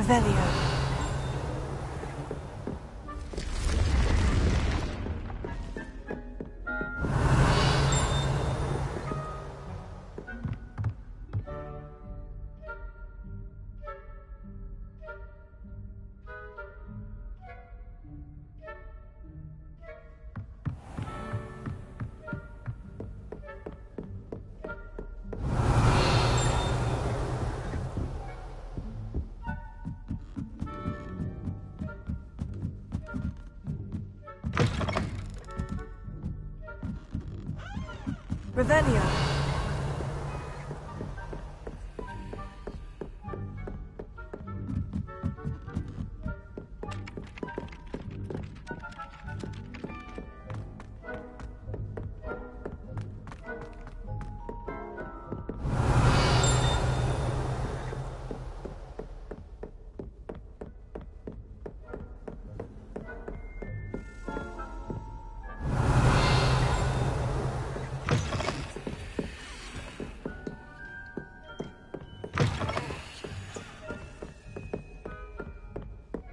Revelio. Revelio.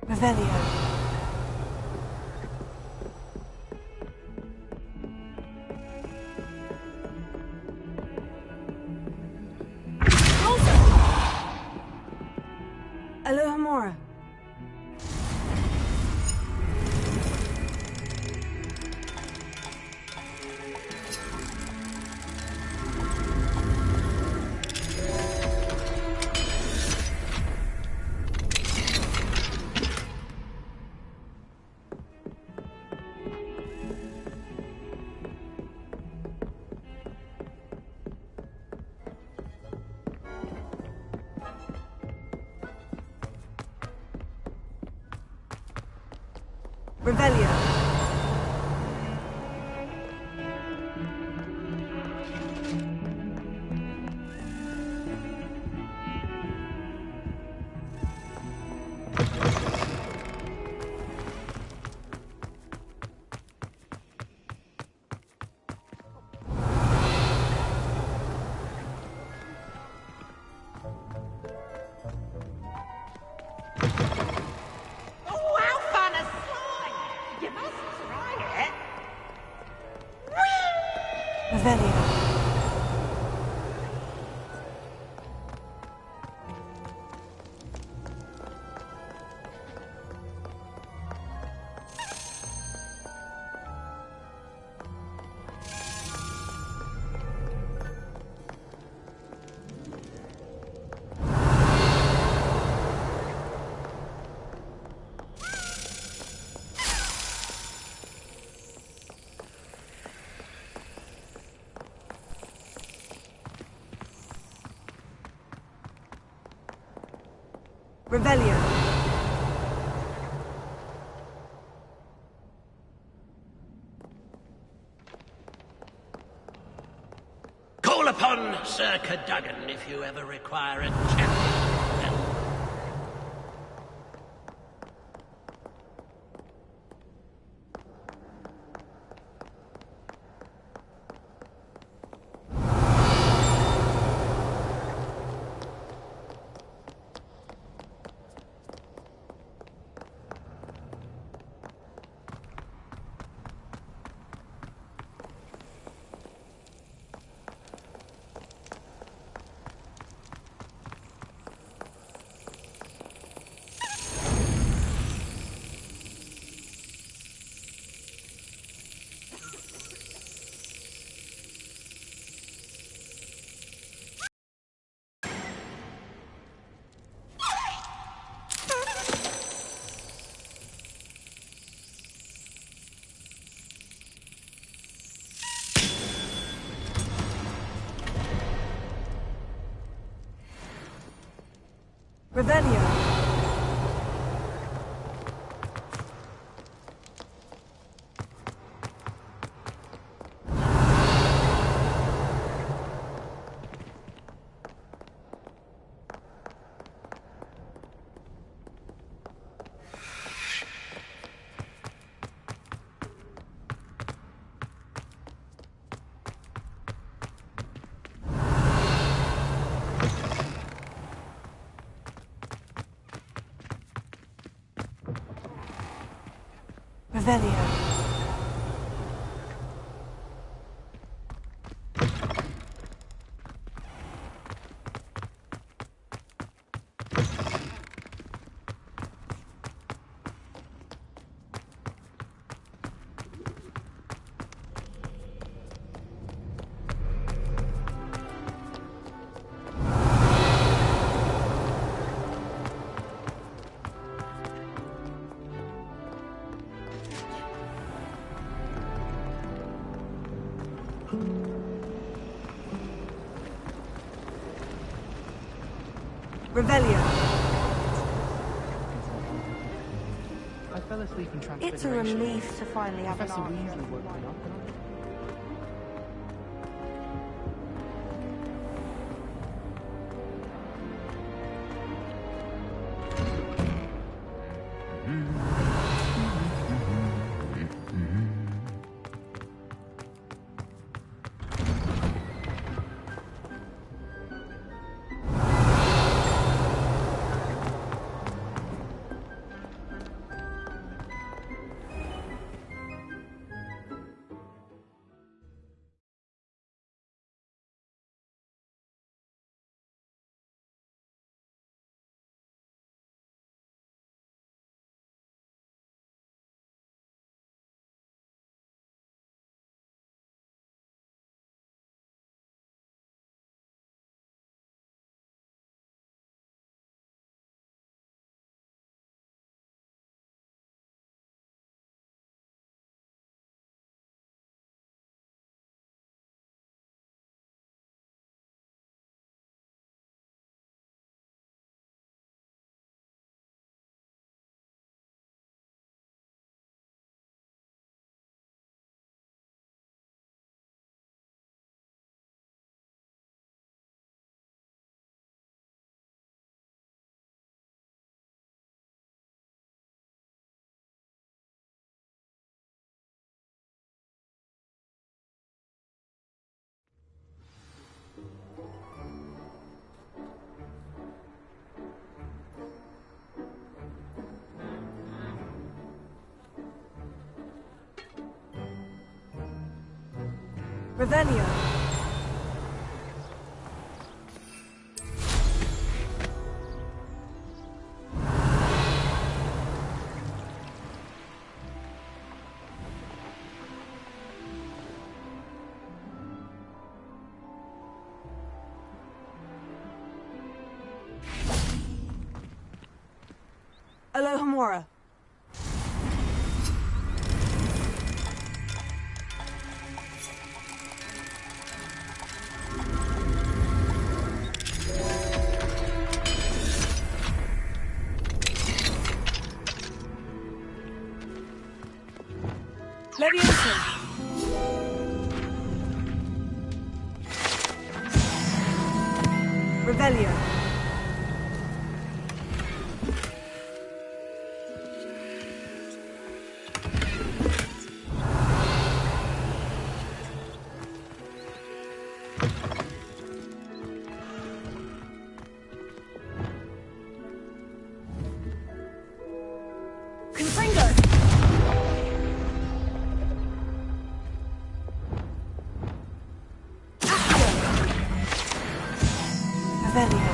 Revelio. Alohomora. Revelio. Revelio. Revelio. Call upon Sir Cadogan if you ever require a champion. Revelio. Revelio. Revelio. I fell asleep in Transfiguration. It's a relief to finally have an Professor answer. Weasley woke me up. Revelio. Alohomora. Leviosa. Revelio. Confringo. Revelio.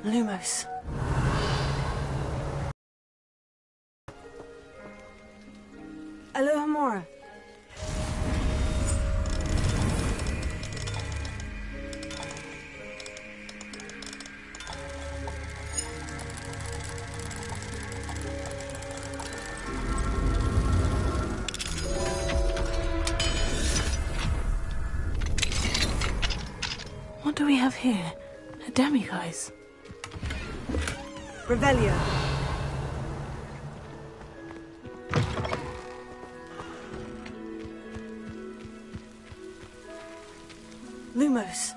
Lumos. Alohomora. What do we have here? Demiguise. Revelio. Lumos.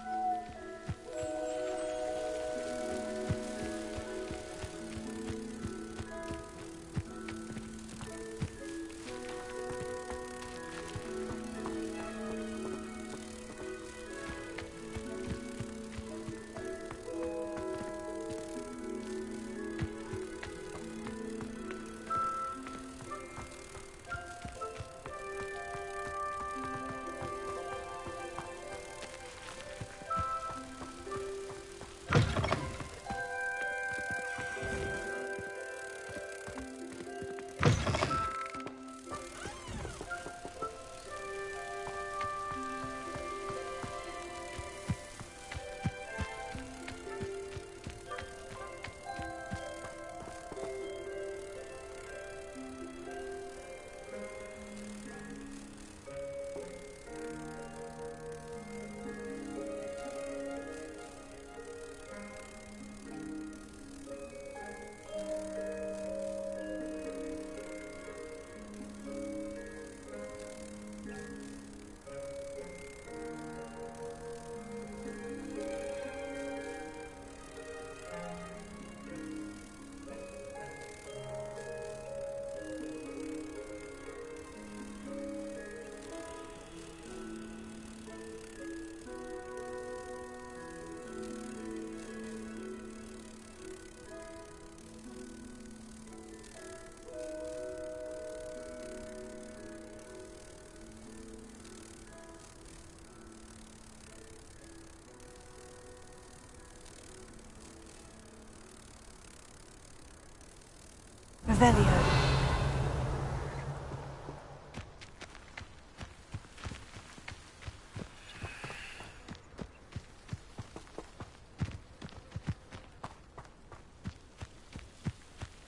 Revelio.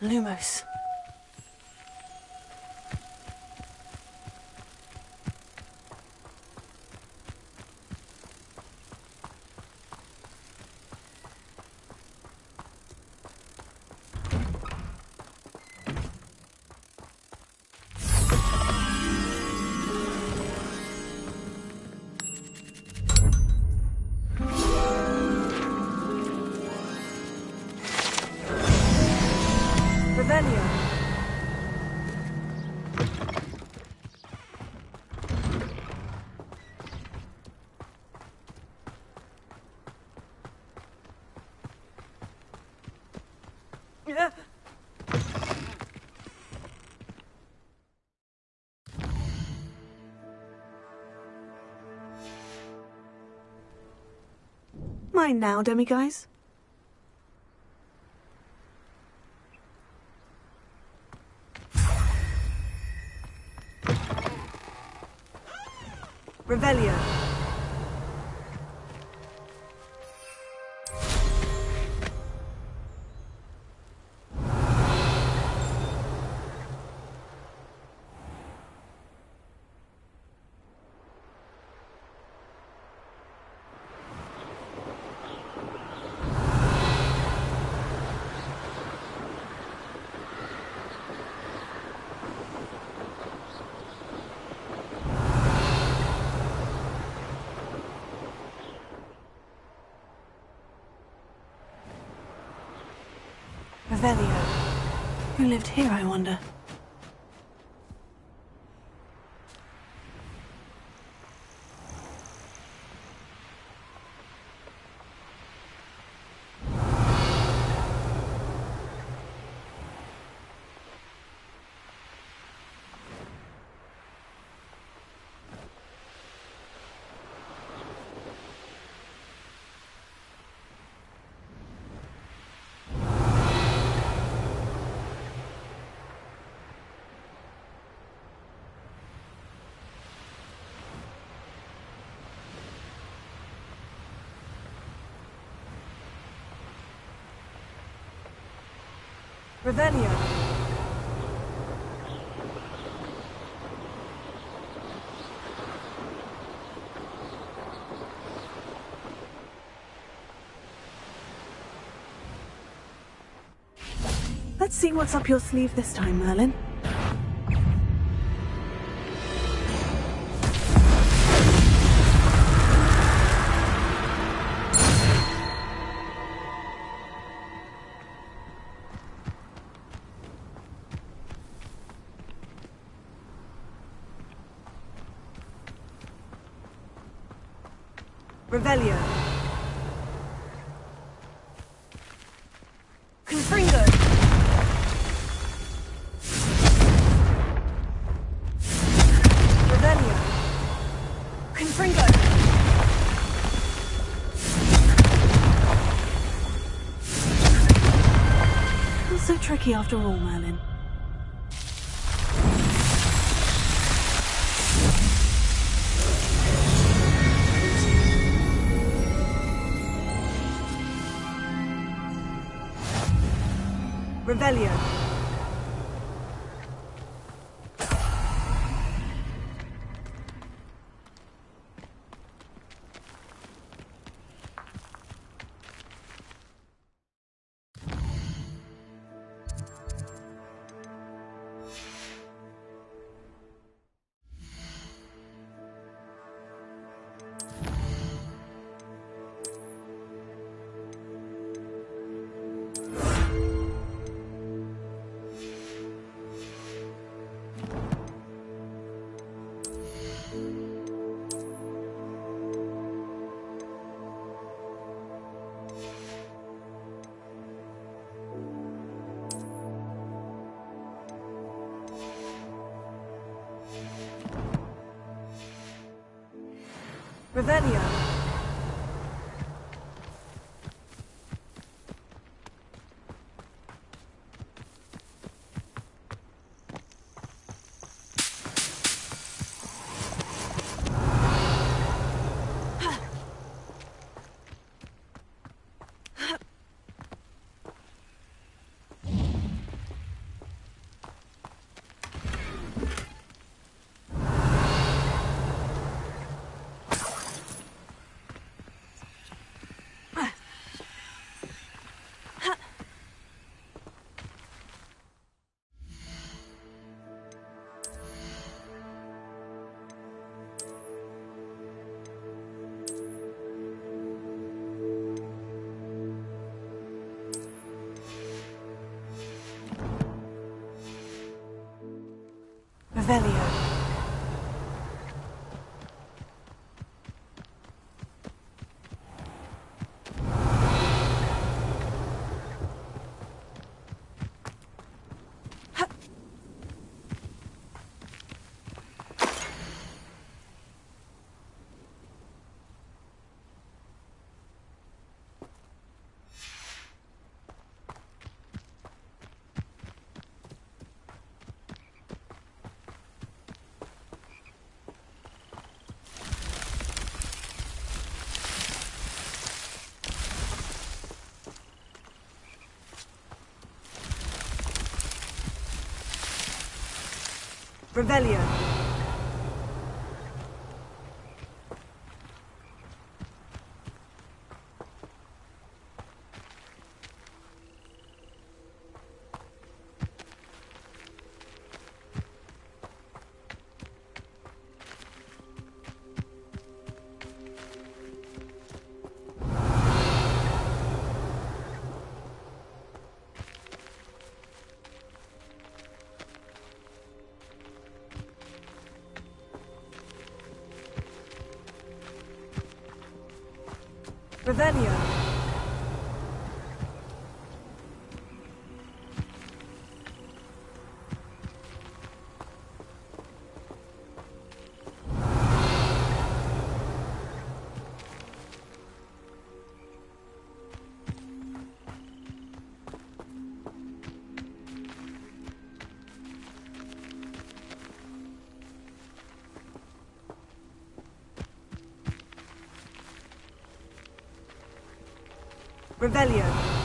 Lumos. Revelio. Mine now, Demiguise. Revelio. Revelio. Who lived here, I wonder? Revelio. Let's see what's up your sleeve this time, Merlin. Revelio. Confringo. Revelio. Confringo. Not so tricky after all, Merlin. Revelio. Revelio. Revelio. Revelio. Revelio. Revelio.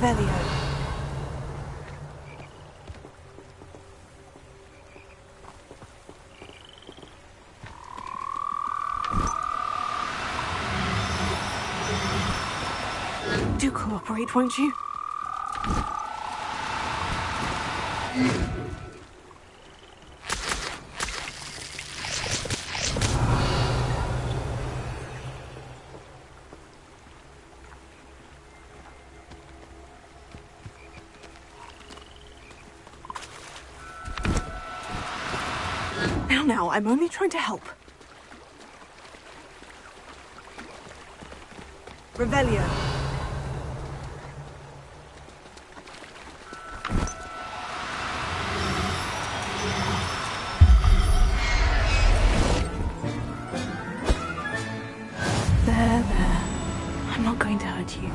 Revelio. Do cooperate, won't you? Now, I'm only trying to help. Revelio. There. I'm not going to hurt you.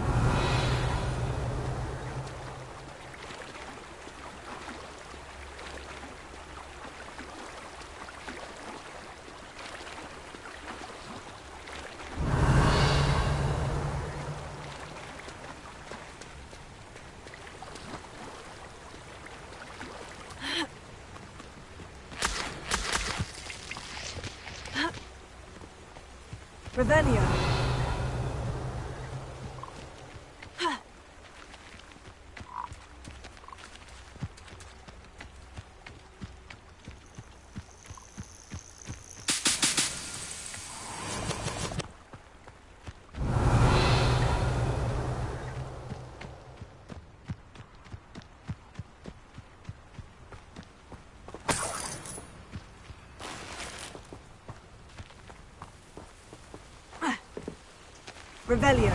Revelio. Revelio.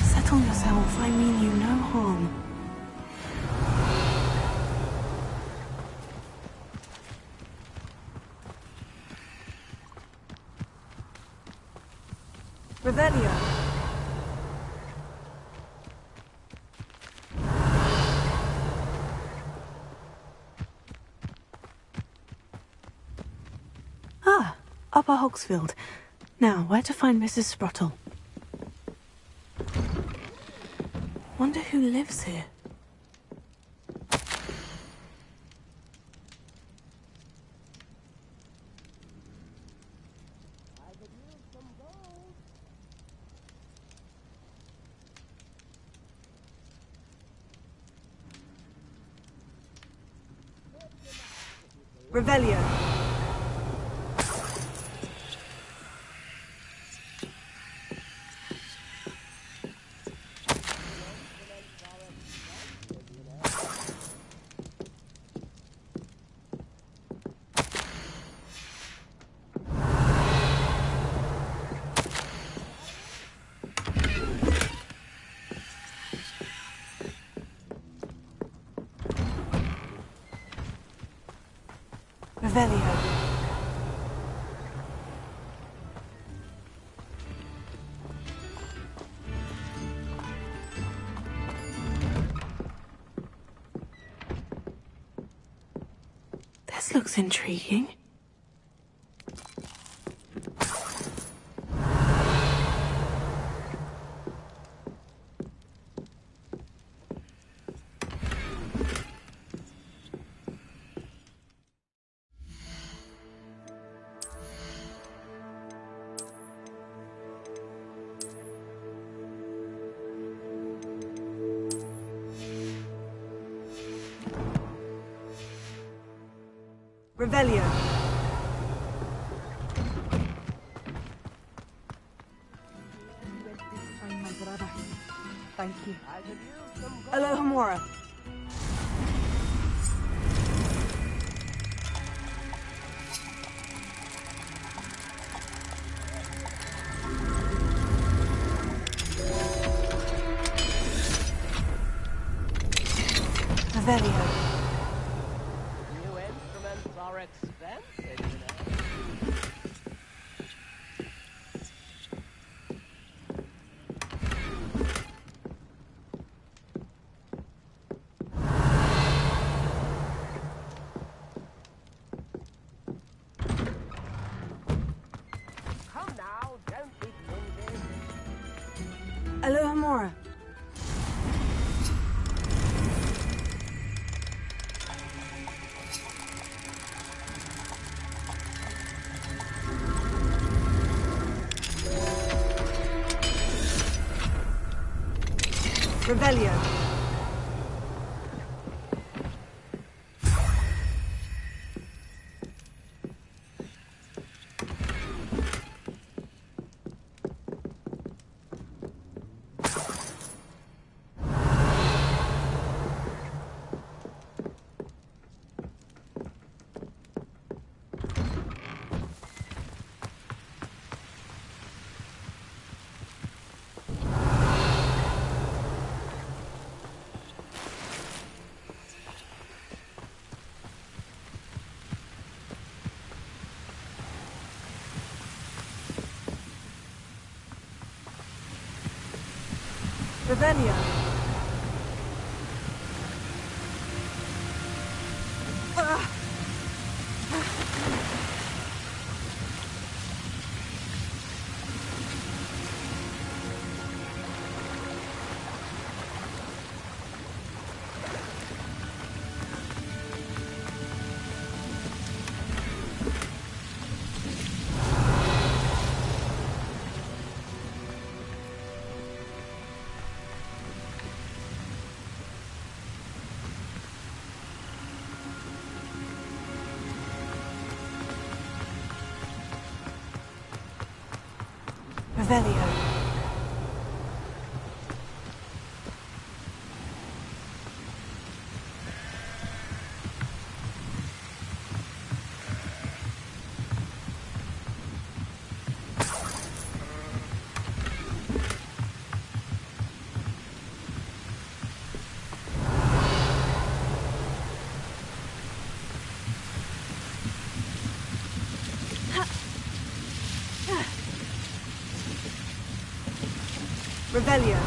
Settle yourself, I mean you no harm. Revelio. Ah, Upper Hogsfield. Now, where to find Mrs. Sprottle? Wonder who lives here. Revelio. Revelio. This looks intriguing. Revelio. My brother. Thank you. Hello, Hamora. Revelio. New instruments are expensive, you know. Alohomora. Revelio. Revelio. Revelio. Revelio.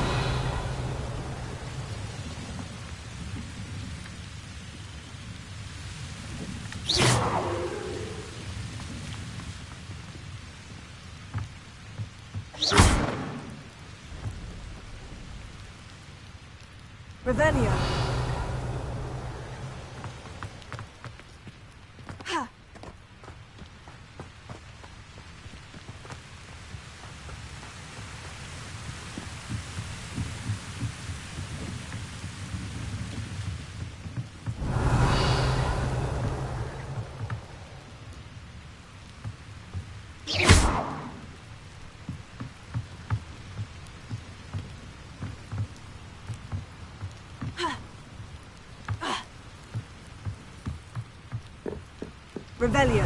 Revelio. Ha. Revelio.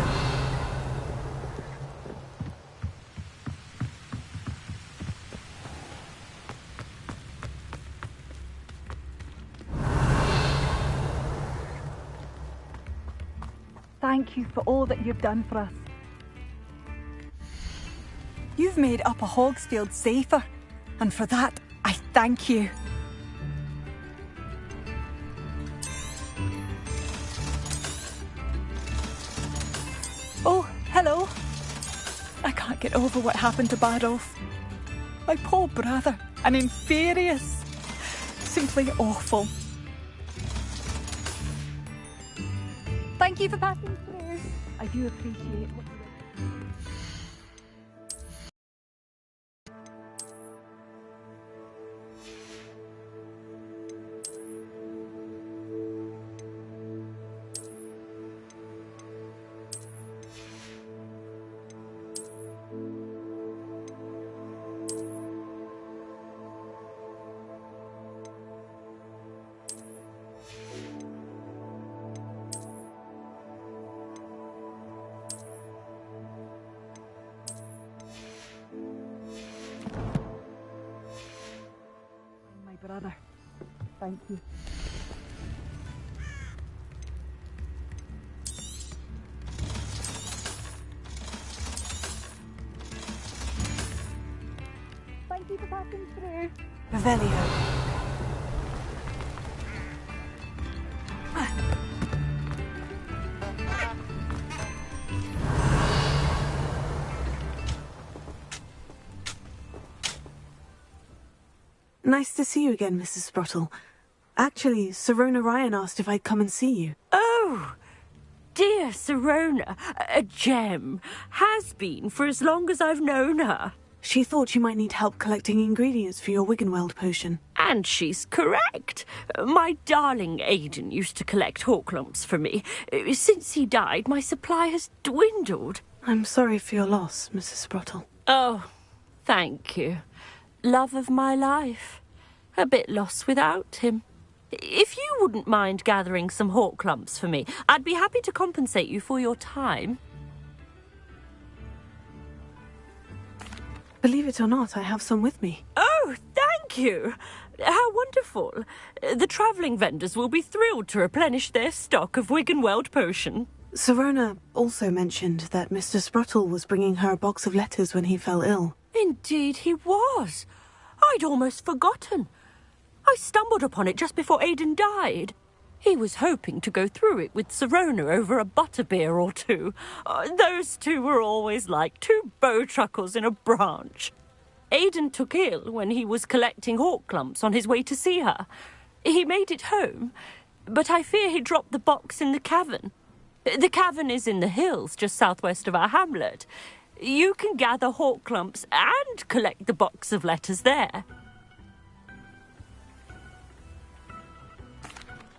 Thank you for all that you've done for us. You've made Upper Hogsfield safer, and for that, I thank you. Oh, hello. I can't get over what happened to Badolf. My poor brother, an inferious. Simply awful. Thank you for passing through. I do appreciate what you did. Brother, thank you. Thank you for passing through. Revelio. Nice to see you again, Mrs. Sprottle. Actually, Sirona Ryan asked if I'd come and see you. Oh, dear Sirona, a gem. Has been for as long as I've known her. She thought you might need help collecting ingredients for your Wiggenweld potion. And she's correct. My darling Aidan used to collect Horklumps for me. Since he died, my supply has dwindled. I'm sorry for your loss, Mrs. Sprottle. Oh, thank you. Love of my life. A bit lost without him. If you wouldn't mind gathering some Horklumps for me, I'd be happy to compensate you for your time. Believe it or not, I have some with me. Oh, thank you. How wonderful. The travelling vendors will be thrilled to replenish their stock of Wiggenweld potion. Sirona also mentioned that Mr. Sprottle was bringing her a box of letters when he fell ill. Indeed he was. I'd almost forgotten. I stumbled upon it just before Aidan died. He was hoping to go through it with Sirona over a butterbeer or two. Those two were always like two bowtruckles in a branch. Aidan took ill when he was collecting Horklumps on his way to see her. He made it home, but I fear he dropped the box in the cavern. The cavern is in the hills just southwest of our hamlet. You can gather Horklumps and collect the box of letters there.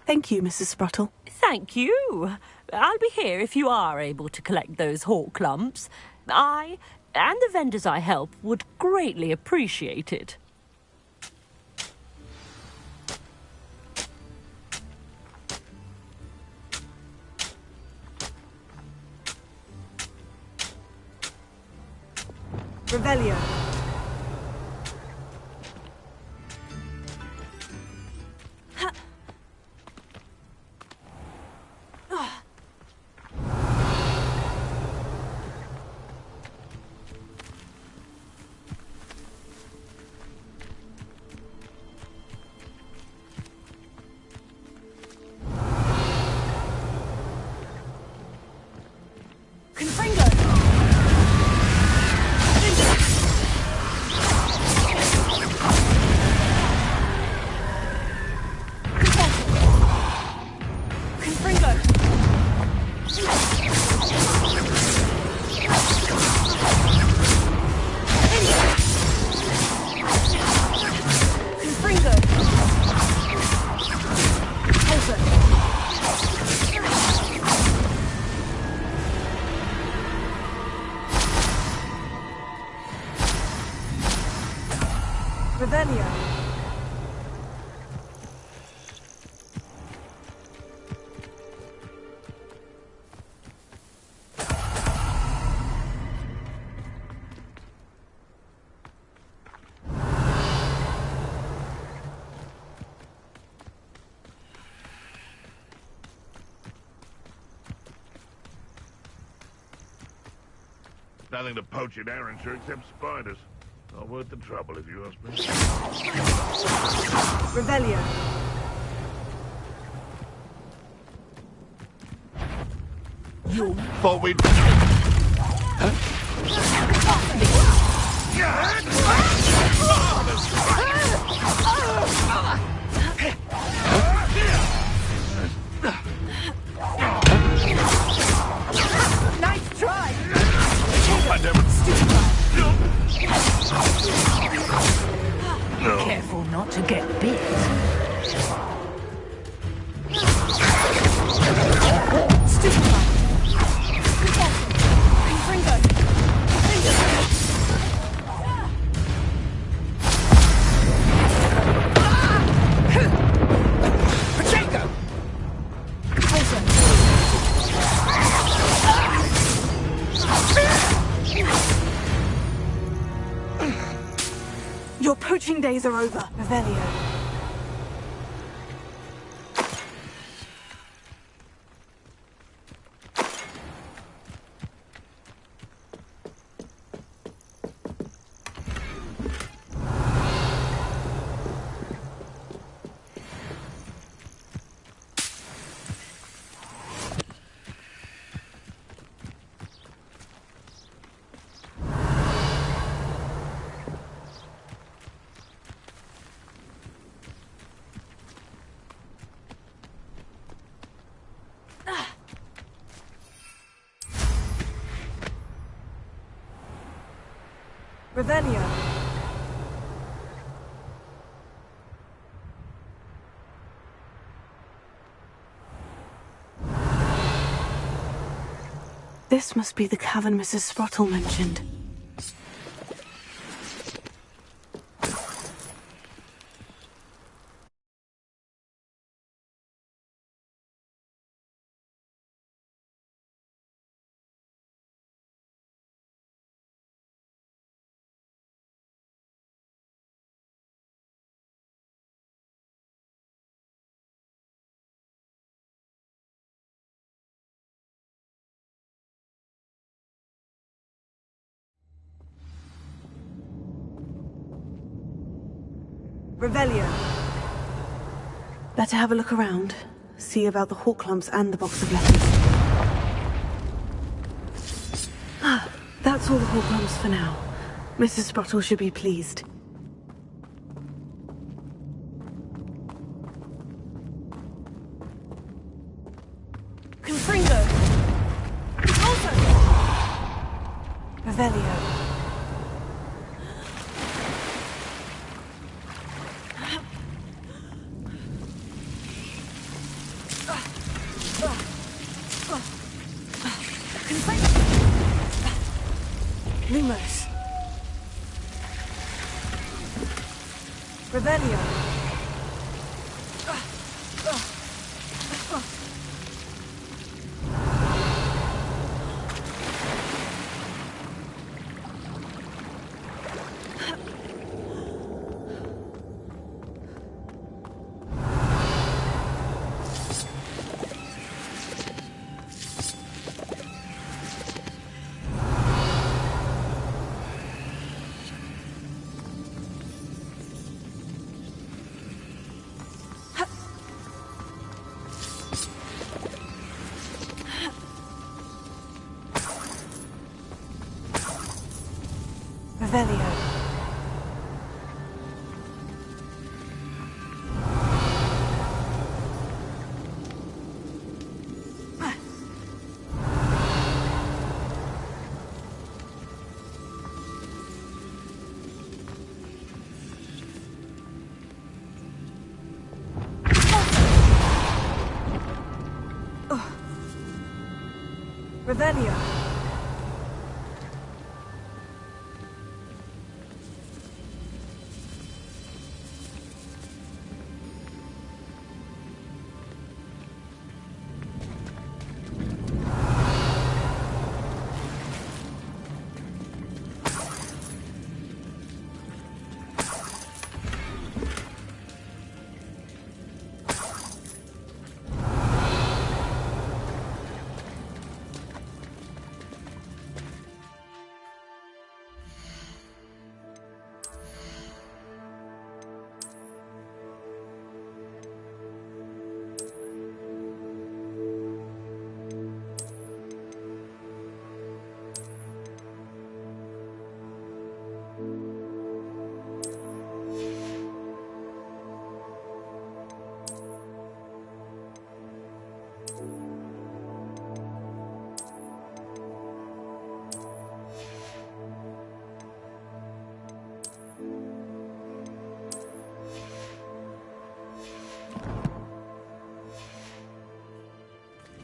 Thank you, Mrs. Sprottle. Thank you. I'll be here if you are able to collect those Horklumps. I and the vendors I help would greatly appreciate it. Revelio. Revelio. Nothing to poach in Arrowshire except spiders. Not worth the trouble, if you ask me. Revelio. You thought we'd... Nice try! I never... No. Careful not to get bit. Your poaching days are over, Revelio. Revelio. This must be the cavern Mrs. Sprottle mentioned. Revelio. Better have a look around. See about the hawk lumps and the box of letters. Ah, that's all the hawk lumps for now. Mrs. Sprottle should be pleased. Confringo. Alto. Revelio. Lumos. Revelio. Revelio. Revelio.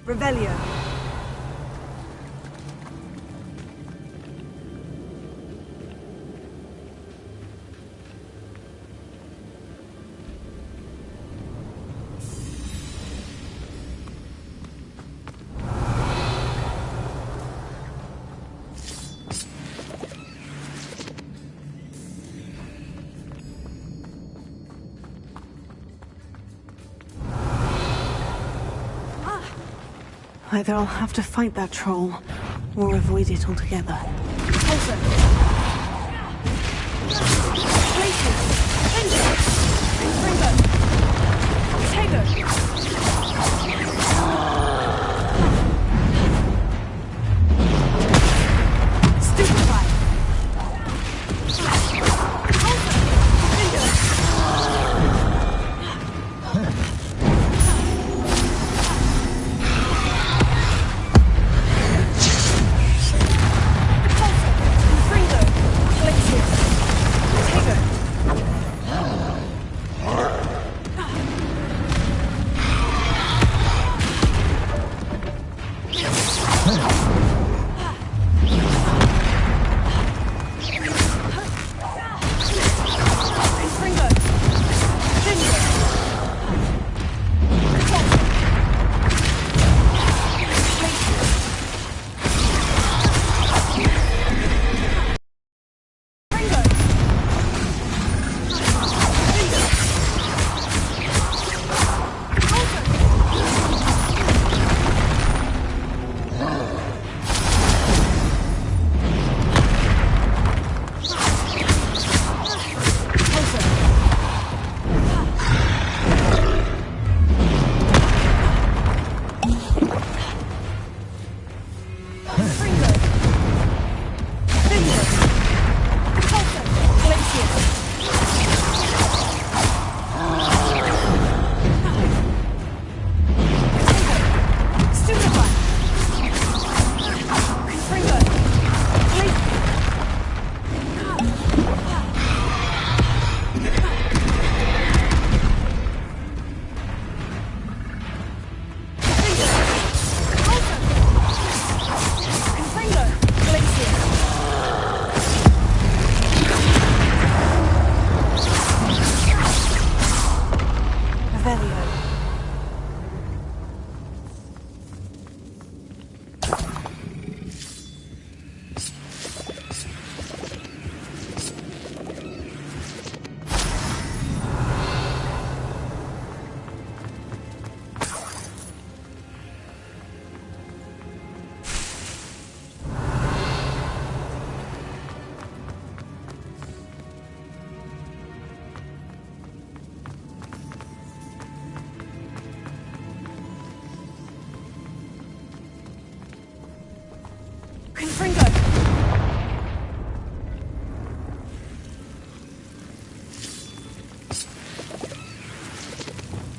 Revelio. Either I'll have to fight that troll, or avoid it altogether. Glacius.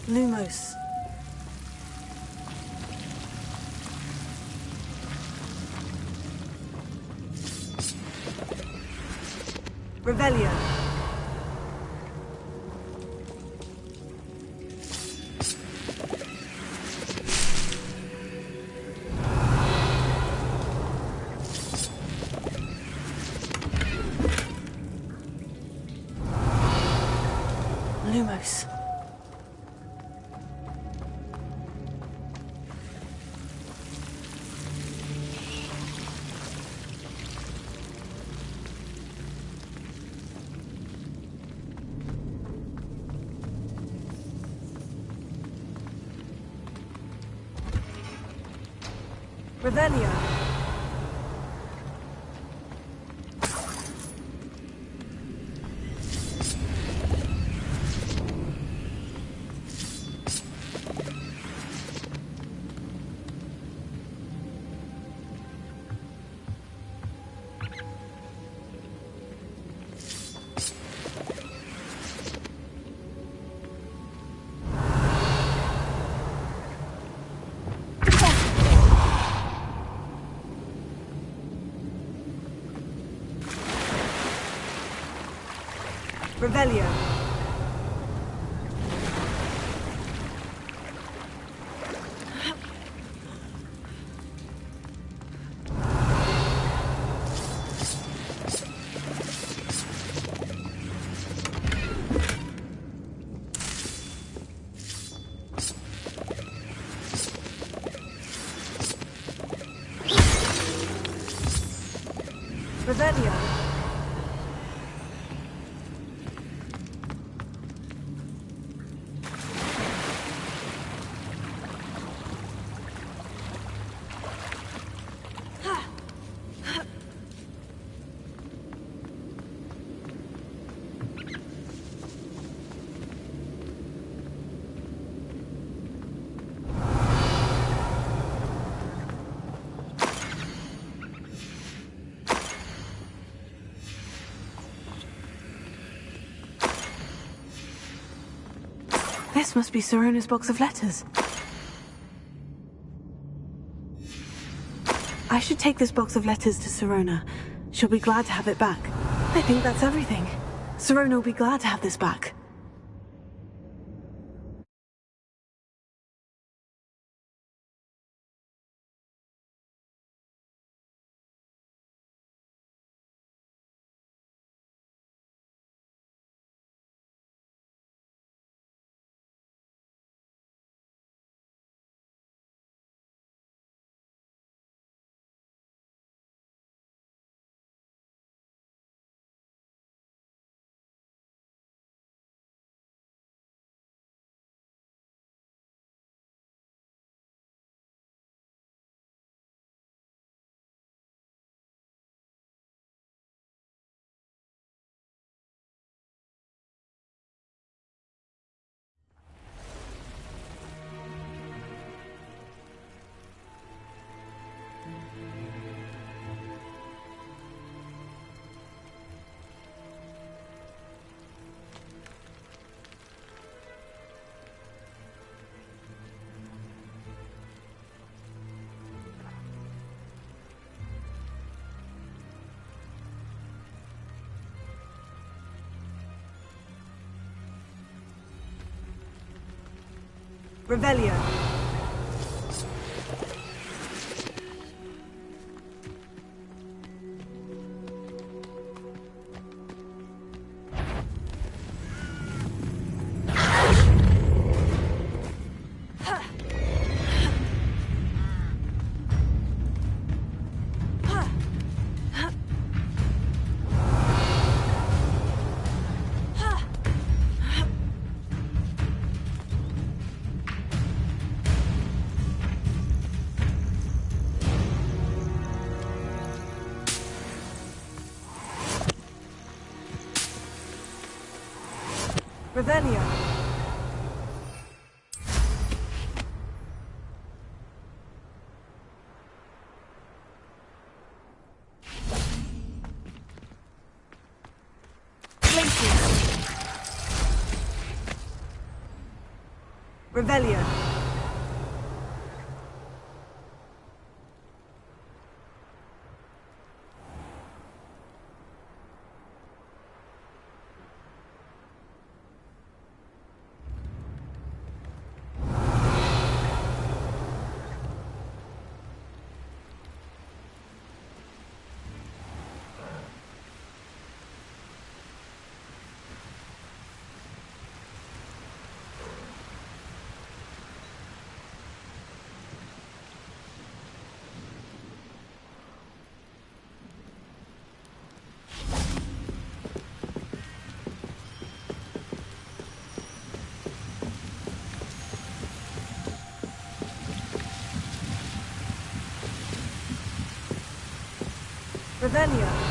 Lumos. Revelio. Lumos. Revelio. Revelio. Revelio. This must be Sirona's box of letters. I should take this box of letters to Sirona. She'll be glad to have it back. I think that's everything. Sirona will be glad to have this back. Revelio. Revelio. Revelio. Revelio.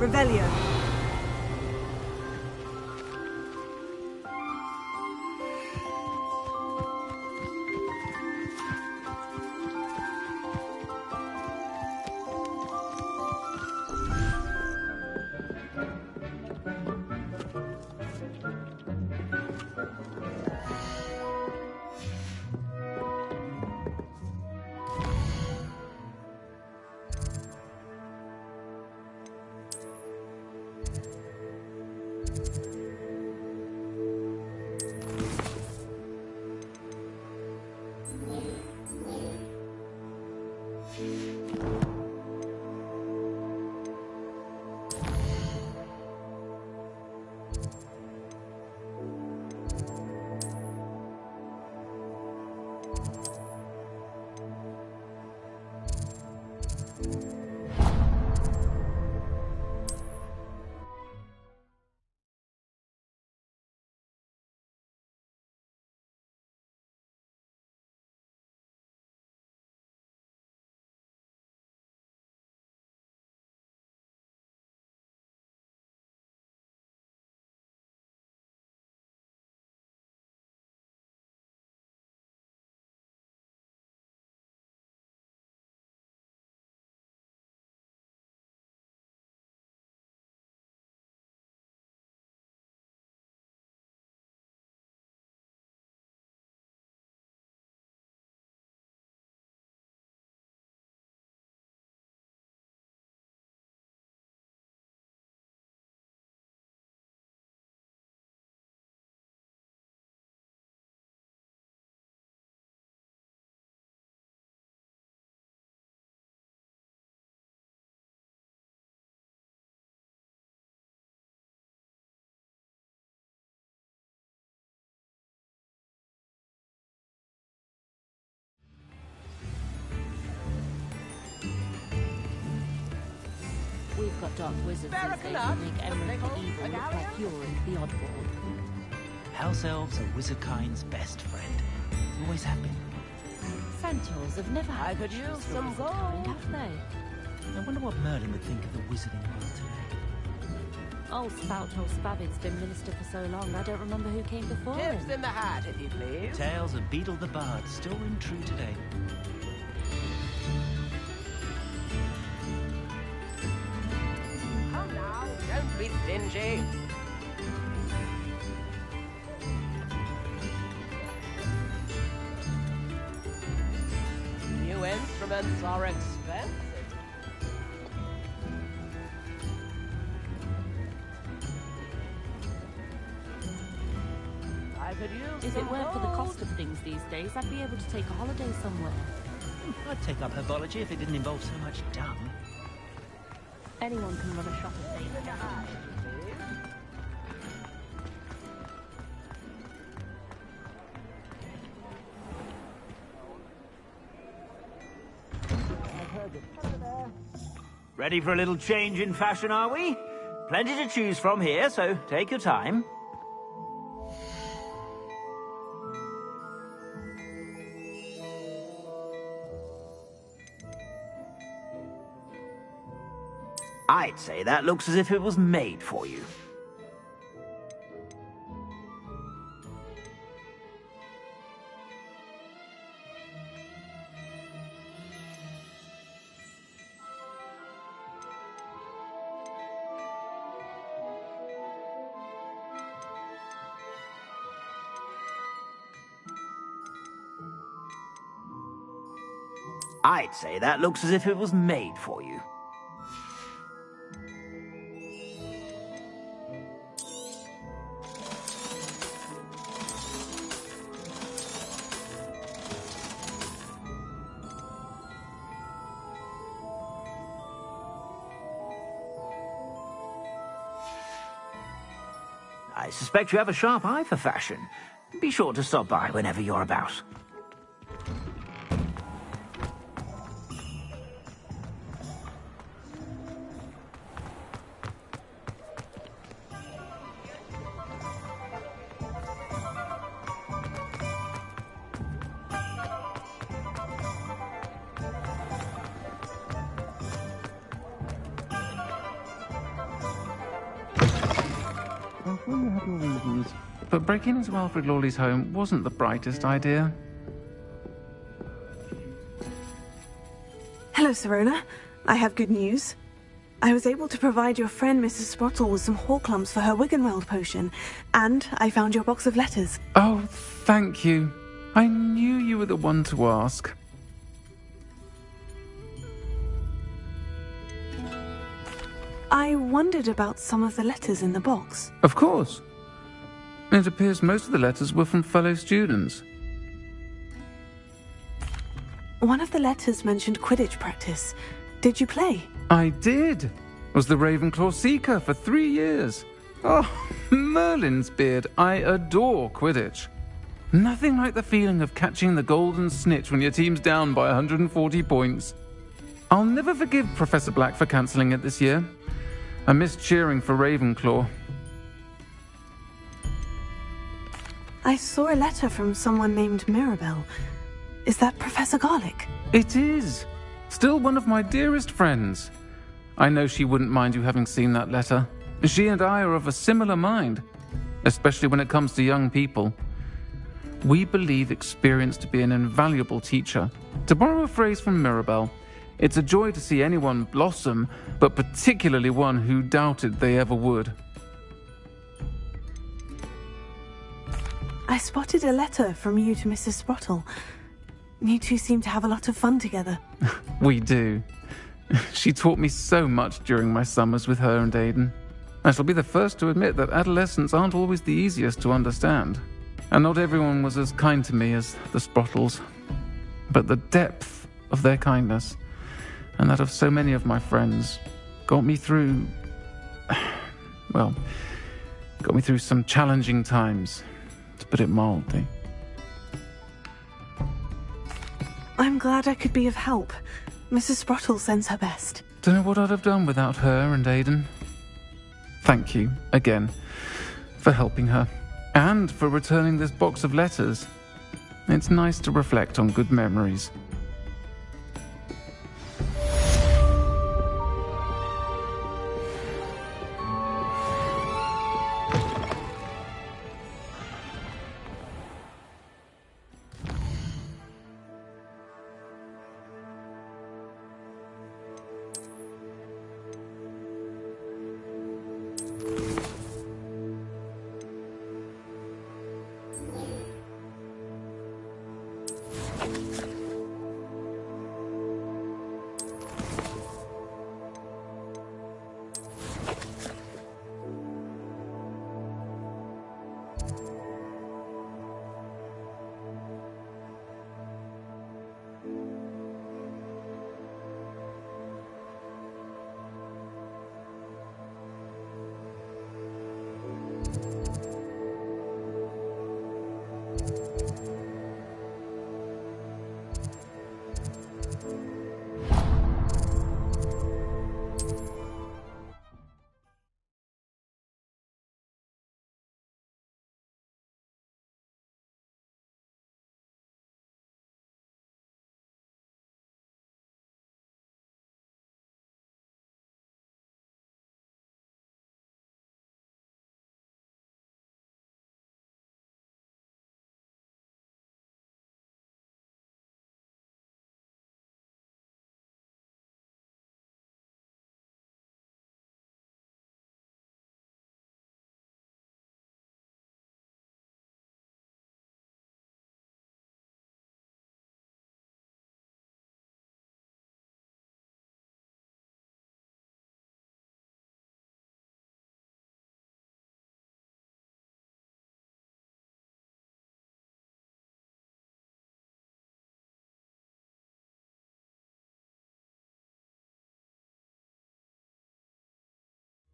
Revelio. You've got dark wizards these days that make eminently evil look like you're the oddball. House elves are wizardkind's best friend. Always have been. Centaurs have never had much use for wizardkind, have they? I wonder what Merlin would think of the wizarding world today. Old Spout-Hole Spavin's been minister for so long, I don't remember who came before him. Tips in the hat, if you please. Tales of Beedle the Bard still ring true today. Come now, don't be stingy. New instruments are expensive. I could use If it weren't for the cost of things these days, I'd be able to take a holiday somewhere. I'd take up herbology if it didn't involve so much dung. Anyone can run a shop if they can. Ready for a little change in fashion, are we? Plenty to choose from here, so take your time. I'd say that looks as if it was made for you. I'd say that looks as if it was made for you. I suspect you have a sharp eye for fashion. Be sure to stop by whenever you're about. You had your reasons, but breaking into Alfred Lawley's home wasn't the brightest idea. Hello, Sirona. I have good news. I was able to provide your friend Mrs. Sprottle with some Horklumps for her Wiggenweld potion, and I found your box of letters. Oh, thank you. I knew you were the one to ask. I wondered about some of the letters in the box. Of course. It appears most of the letters were from fellow students. One of the letters mentioned Quidditch practice. Did you play? I did. Was the Ravenclaw Seeker for 3 years. Oh, Merlin's beard. I adore Quidditch. Nothing like the feeling of catching the golden snitch when your team's down by 140 points. I'll never forgive Professor Black for cancelling it this year. I missed cheering for Ravenclaw. I saw a letter from someone named Mirabelle. Is that Professor Garlick? It is. Still one of my dearest friends. I know she wouldn't mind you having seen that letter. She and I are of a similar mind, especially when it comes to young people. We believe experience to be an invaluable teacher. To borrow a phrase from Mirabelle, it's a joy to see anyone blossom, but particularly one who doubted they ever would. I spotted a letter from you to Mrs. Sprottle. You two seem to have a lot of fun together. We do. She taught me so much during my summers with her and Aiden. I shall be the first to admit that adolescents aren't always the easiest to understand. And not everyone was as kind to me as the Sprottles. But the depth of their kindness, and that of so many of my friends, got me through... well, got me through some challenging times, to put it mildly. I'm glad I could be of help. Mrs. Sprottle sends her best. Don't know what I'd have done without her and Aiden. Thank you, again, for helping her, and for returning this box of letters. It's nice to reflect on good memories.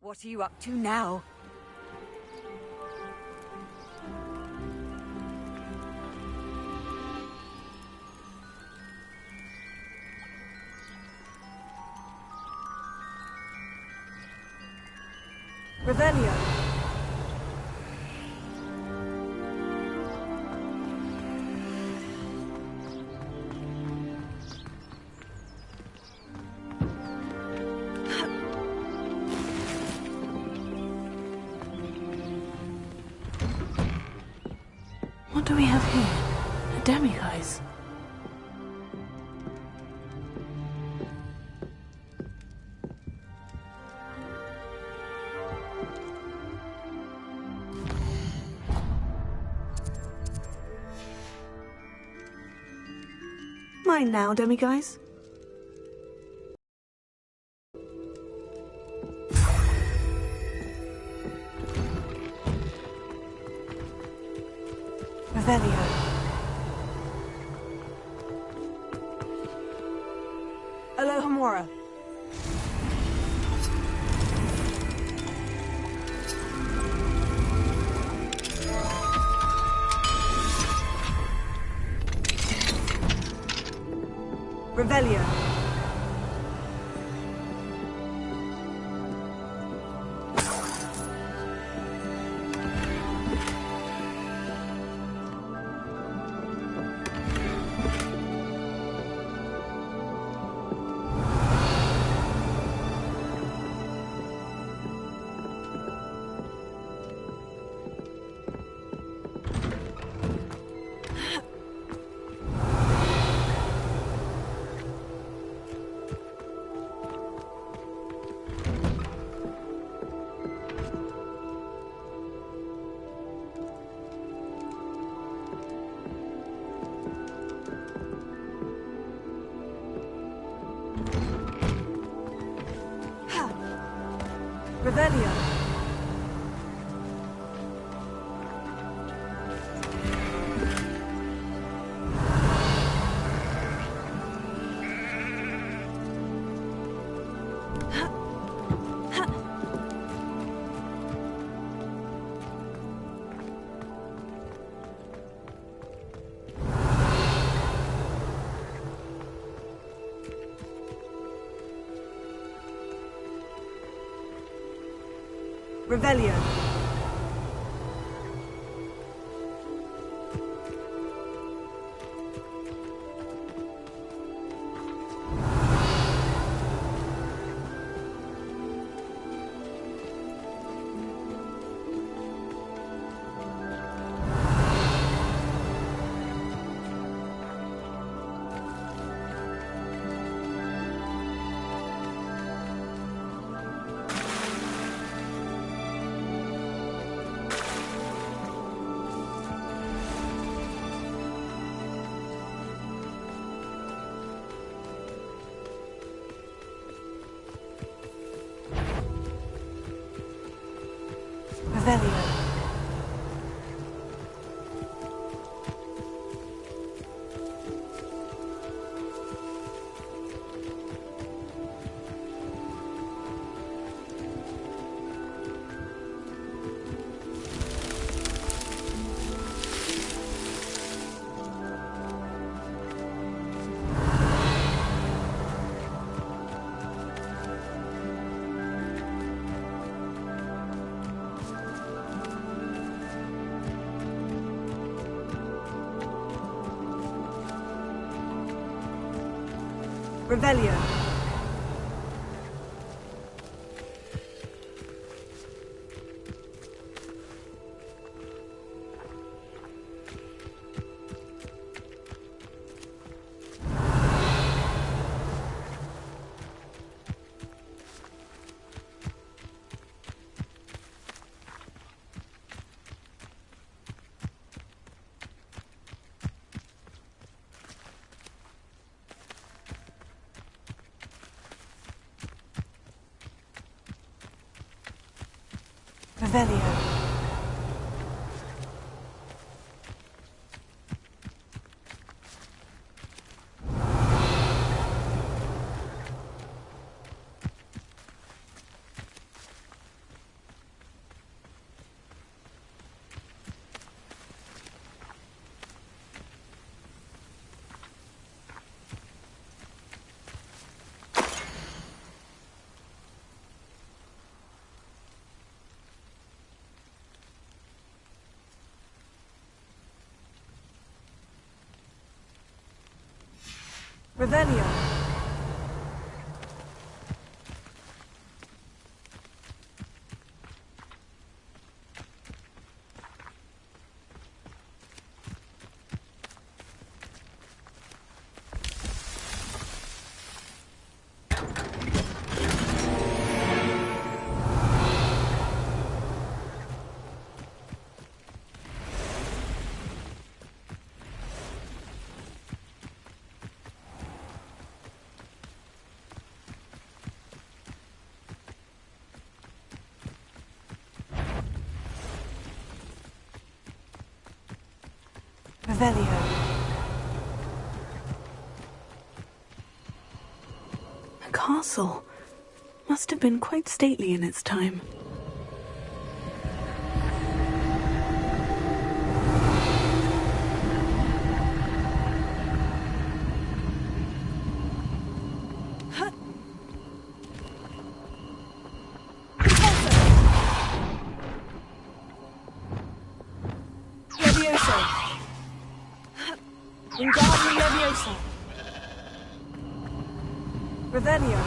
What are you up to now? Revelio. What do we have here? A demiguise. Mine now, demiguise. Revelio. Alohomora. Revelio. Revelio. Revelio. Revelio. Revelio. Revelio. Revelio. Revelio. A castle. Must have been quite stately in its time. Wingardium Leviosa. Revelio.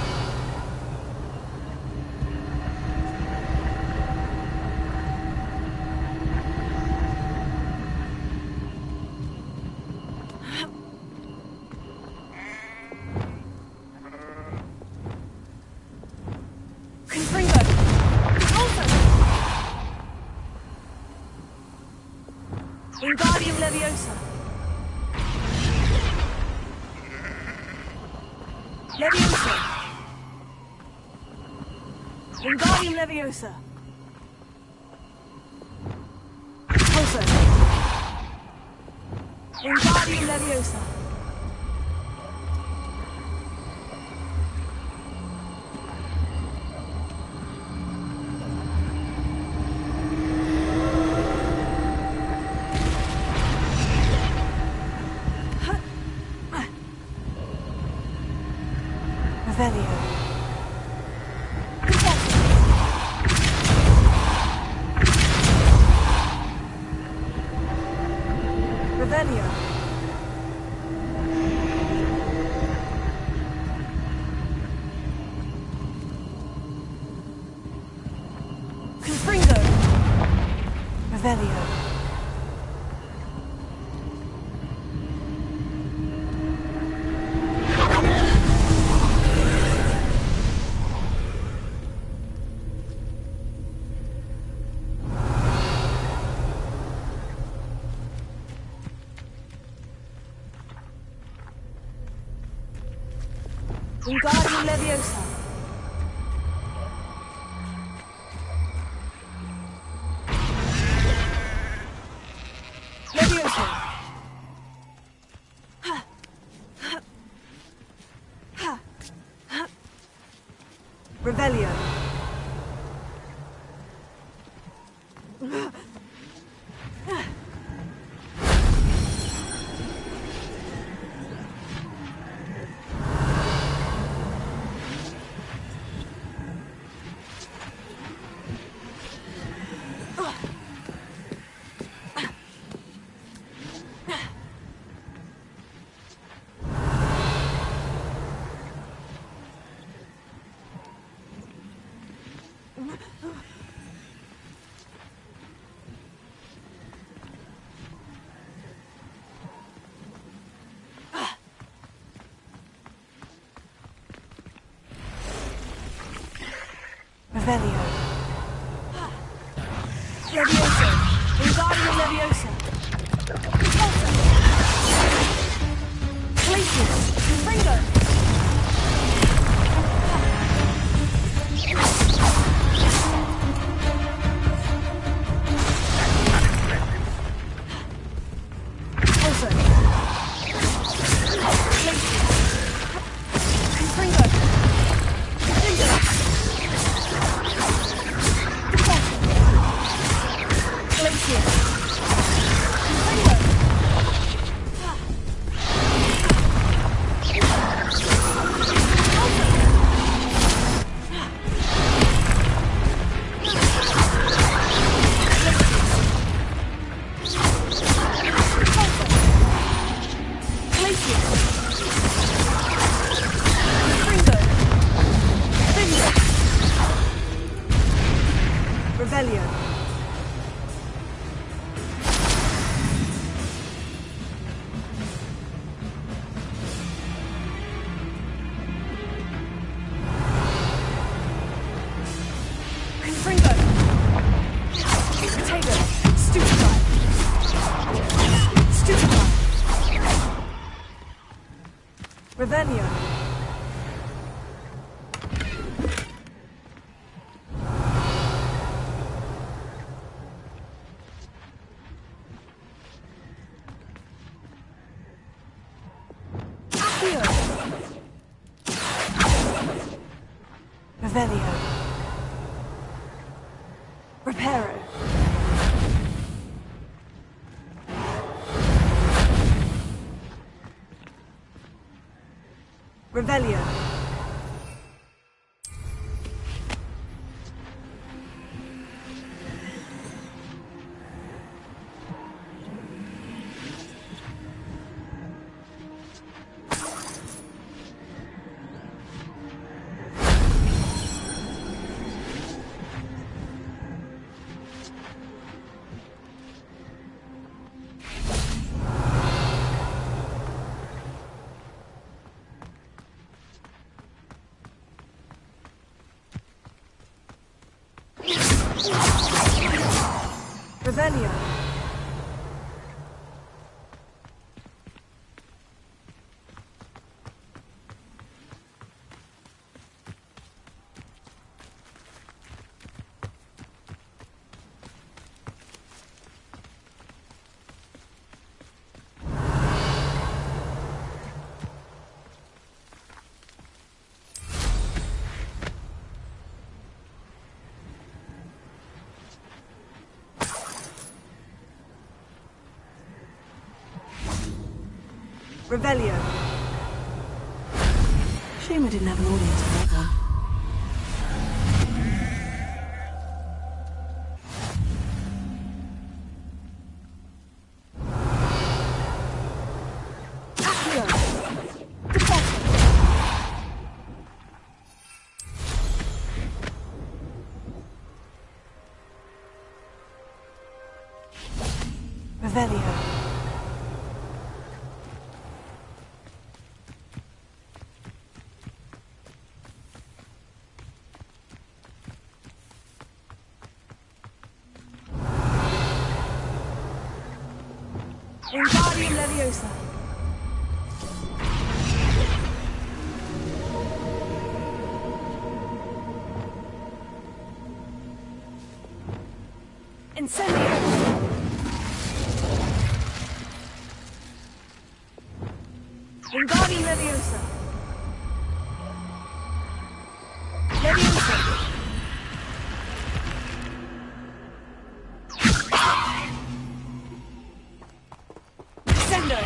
Confringo. Wingardium Leviosa. Leviosa. Wingardium Leviosa. Also. Wingardium Leviosa. Revelio. Wingardium Leviosa. Leviosa. Revelio. Revelio. Leviosa. Wingardium Leviosa. Glacius. Confringo. Also. Glacius. Confringo. Revelio. Confringo. Potato. Stupefy. Stupefy. Revelio. Revelio. Reparo. Revelio. Revelio. Revelio. Shame I didn't have an audience for that one. Revelio. Wingardium Leviosa. Incendio! Wingardium Leviosa! Leviosa! Descendo!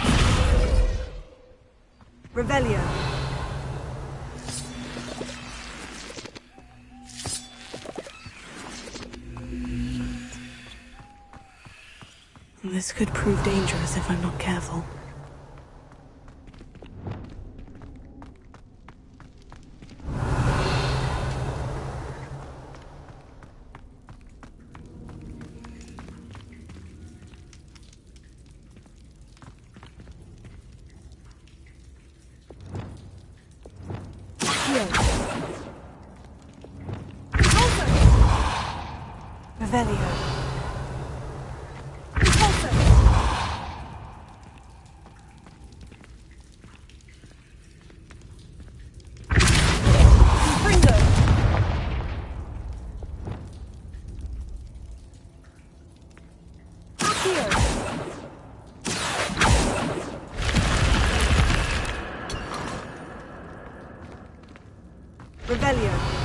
Revelio! This could prove dangerous if I'm not careful. Revelio. Revelio.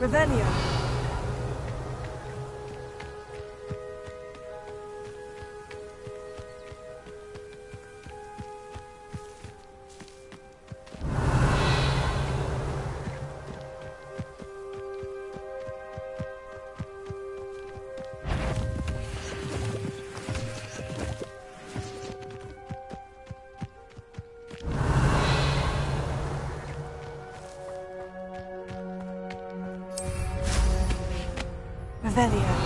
Revelio. Revelio.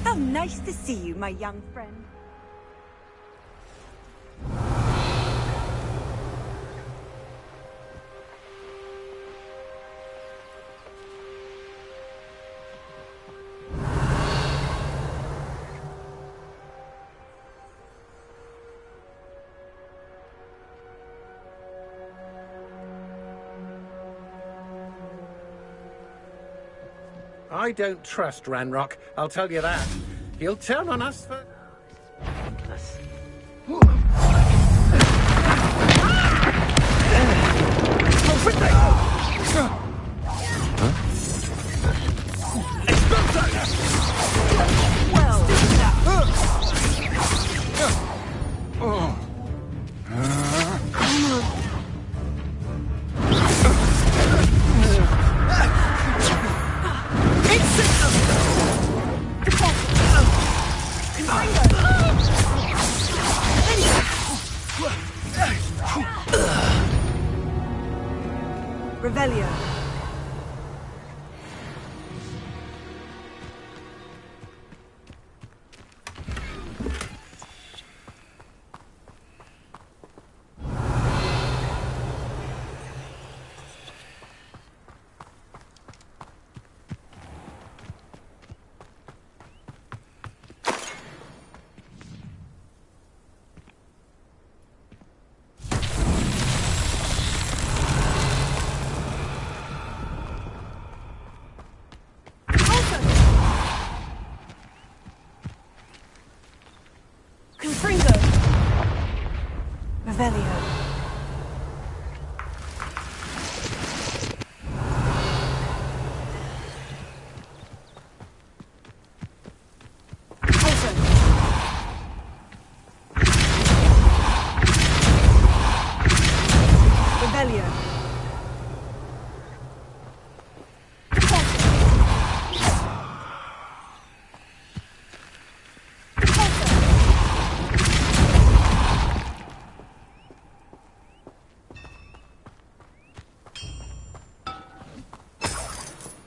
How nice to see you, my young friend. I don't trust Ranrock, I'll tell you that. He'll turn on us for... Pointless. Revelio. Confringo. Revelio. Revelio.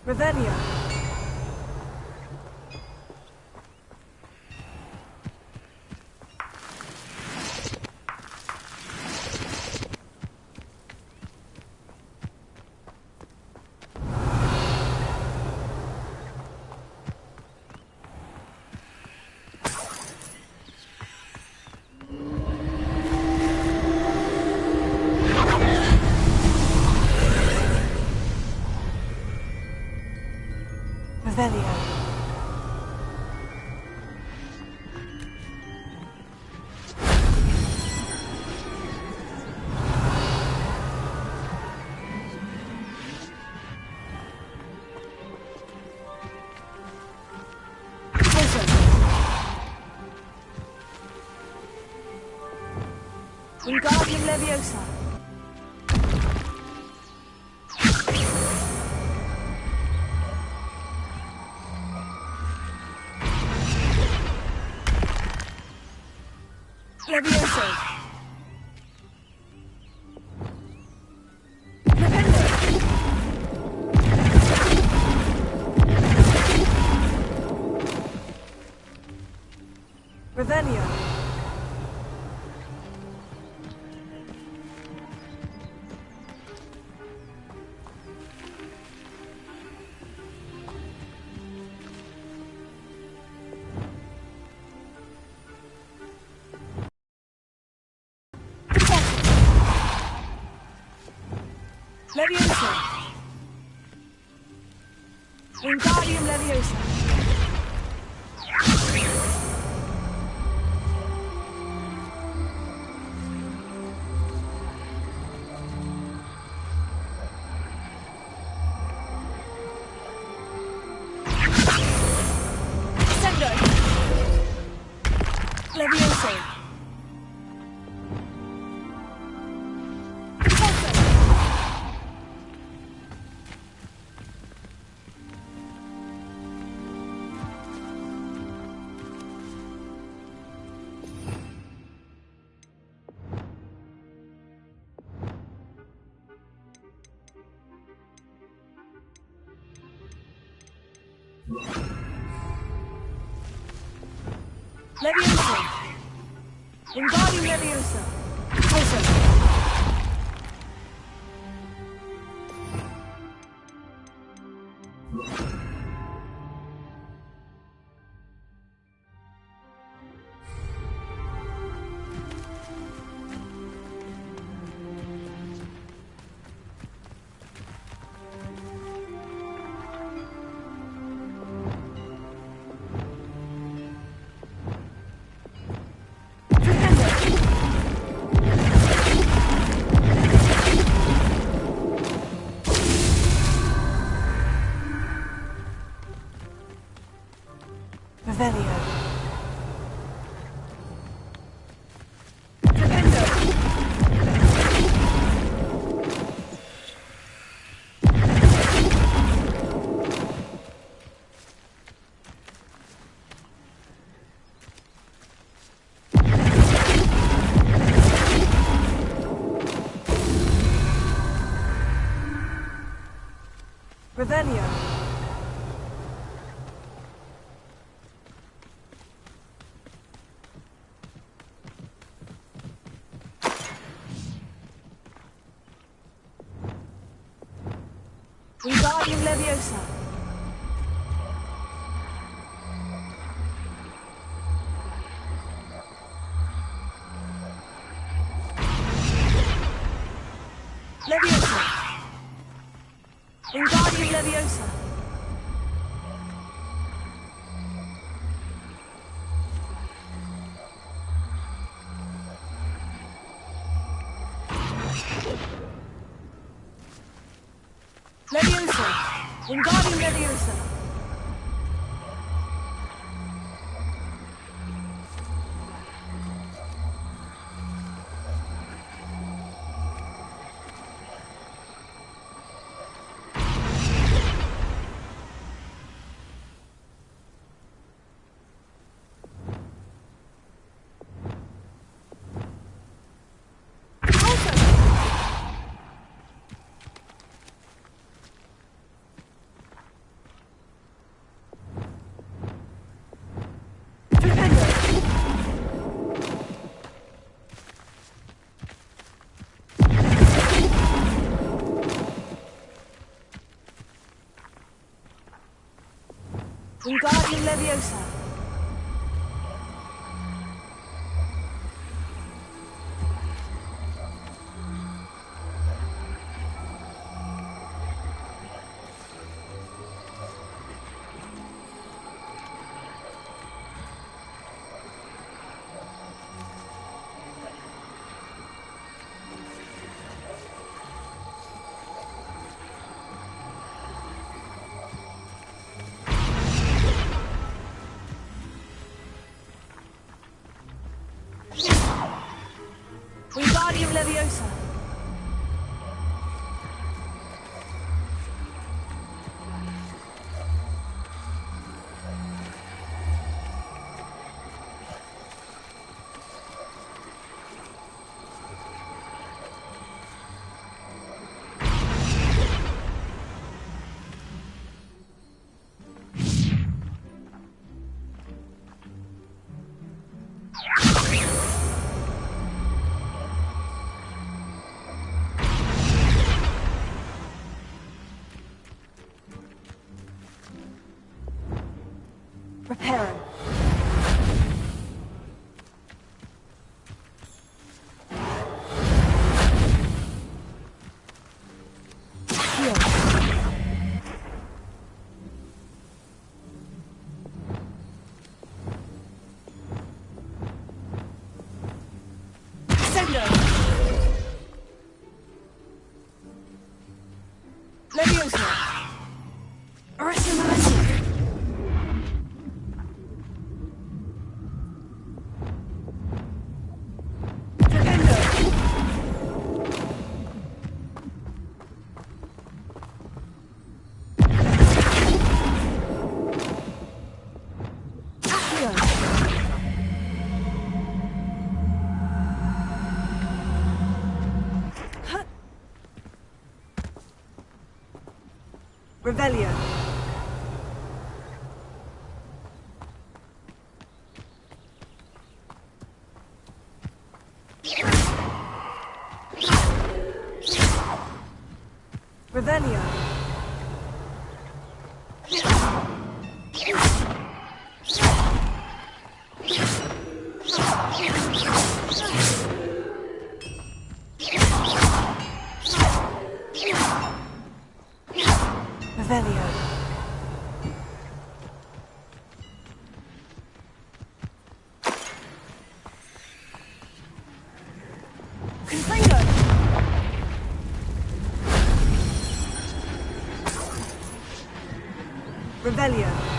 Revelio. Revelio. Wingardium Leviosa. Levioso. Revelio. Leviosa. Wingardium Leviosa. Sendo. Leviosa. Leviosa. Wingardium Leviosa. Closer. Revelio. Revelio. Wingardium Leviosa. Leviosa. Wingardium Leviosa. Leviosa. Wingardium Leviosa. Wingardium Leviosa. Wingardium Leviosa. Reparo. Leviosa. Arrestimation. Revelio. Revelio. Revelio. Confringo. Revelio.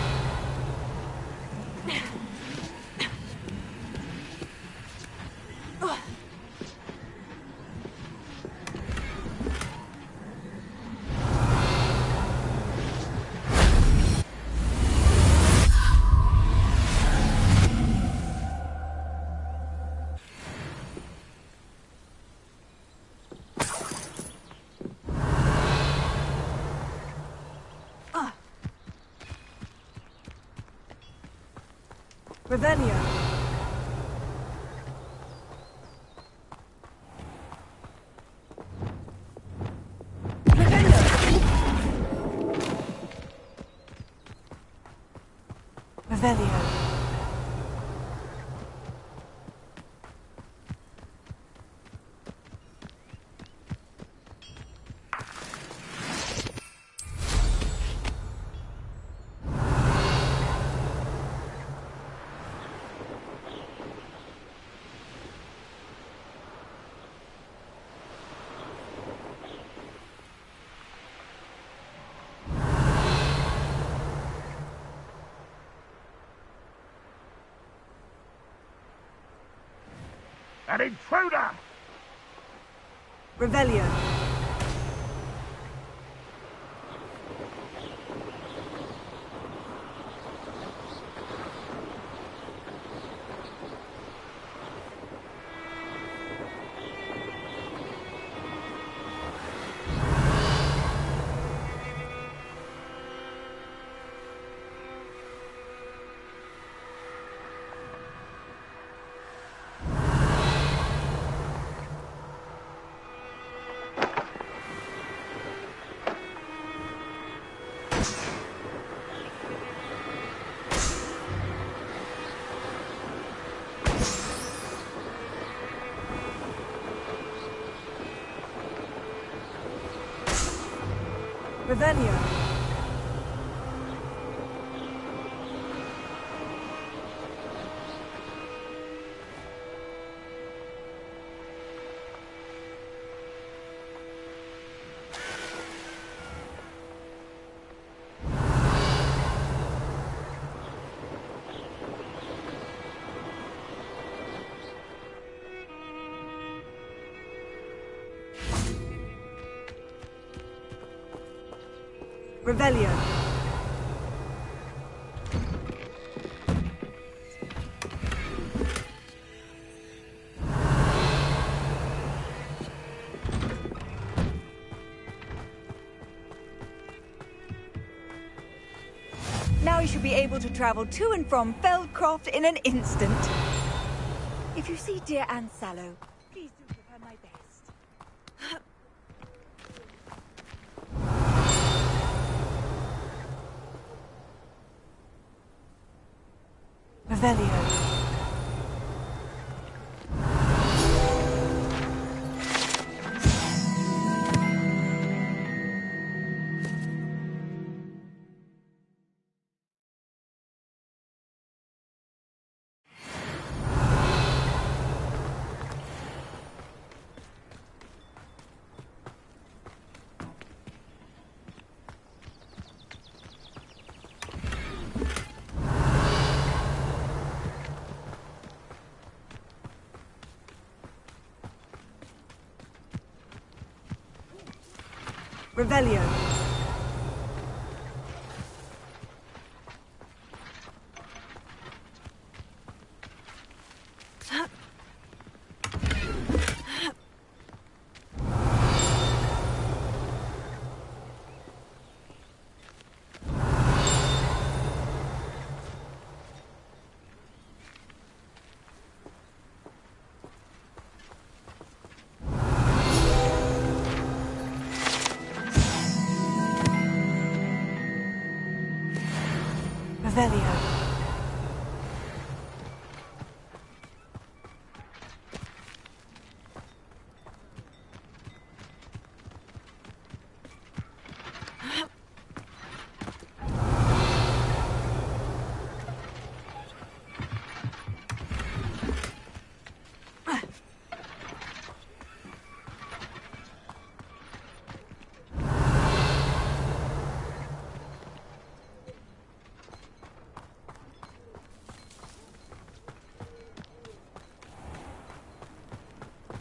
Revelio. Revelio. An intruder! Revelio. Revelio. Revelio. Now you should be able to travel to and from Feldcroft in an instant. If you see dear Anne Sallow, please do give her my best. Revelio. Revelio. Revelio.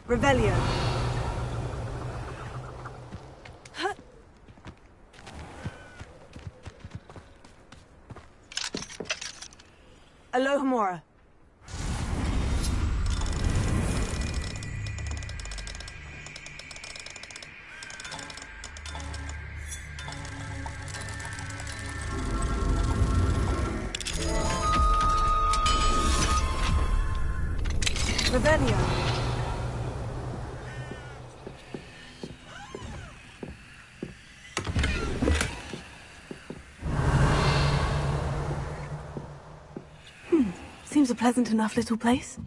Revelio. Alohomora. Revelio. Seems a pleasant enough little place.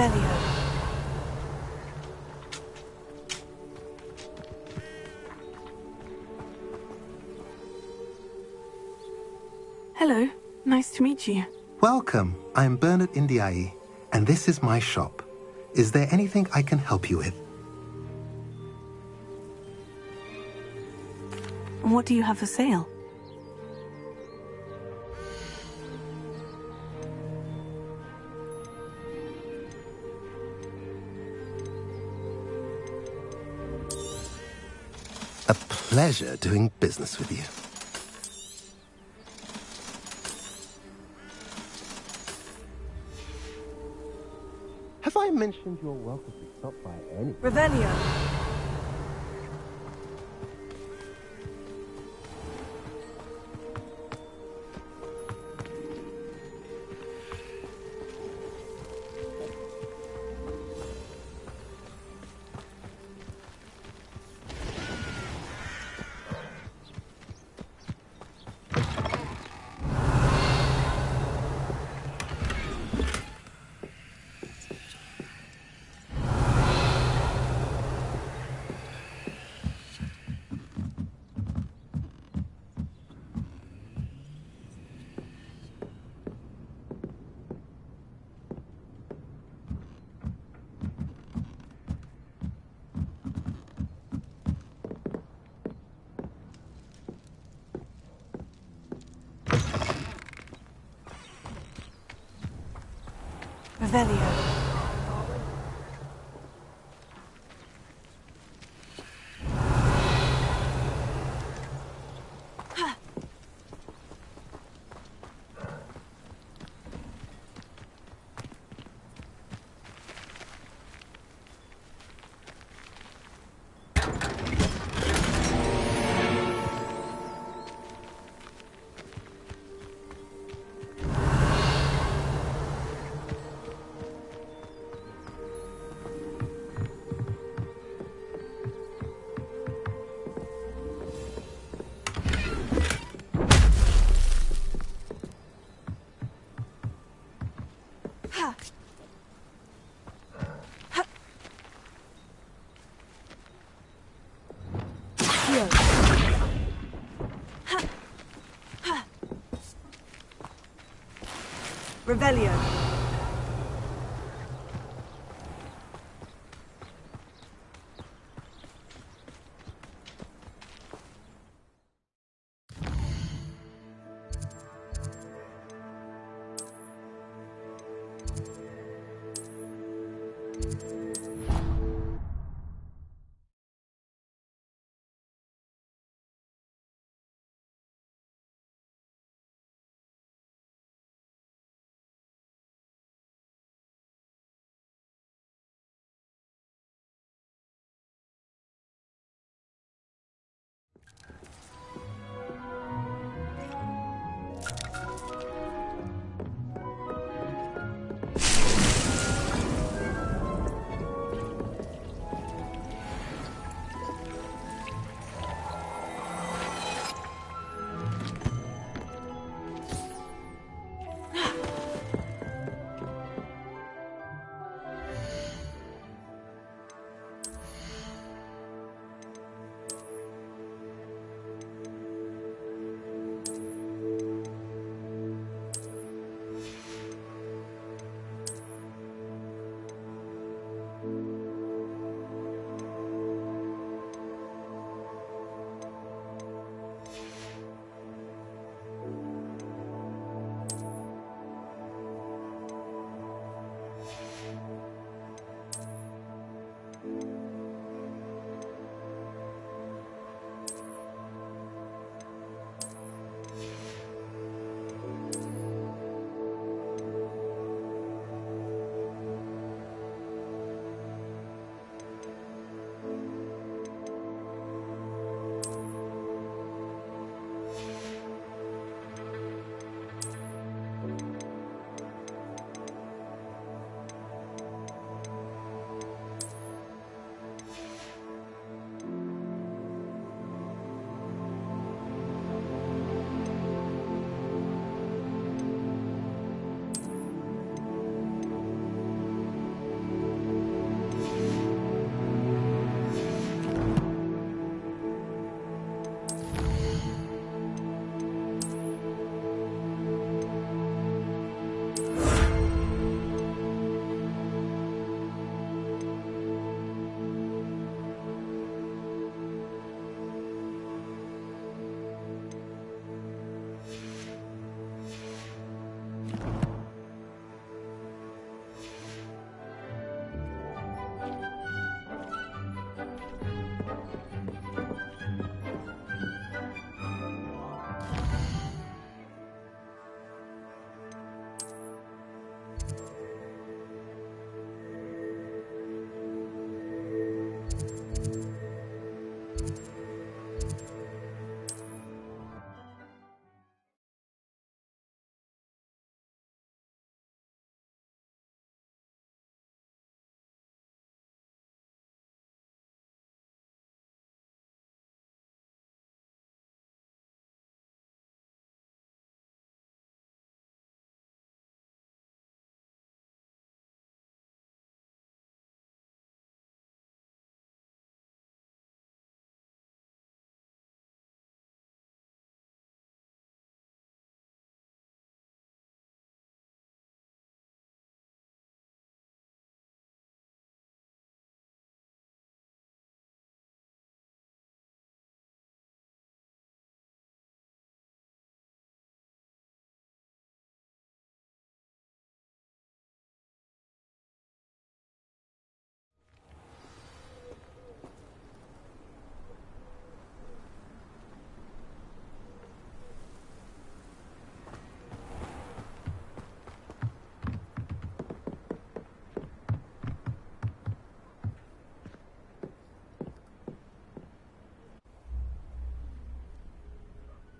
Revelio. Hello, nice to meet you. Welcome. I'm Bernard Indiai, and this is my shop. Is there anything I can help you with? What do you have for sale? A pleasure doing business with you. Have I mentioned you're welcome to stop by any... Revelio. Revelio. Revelio.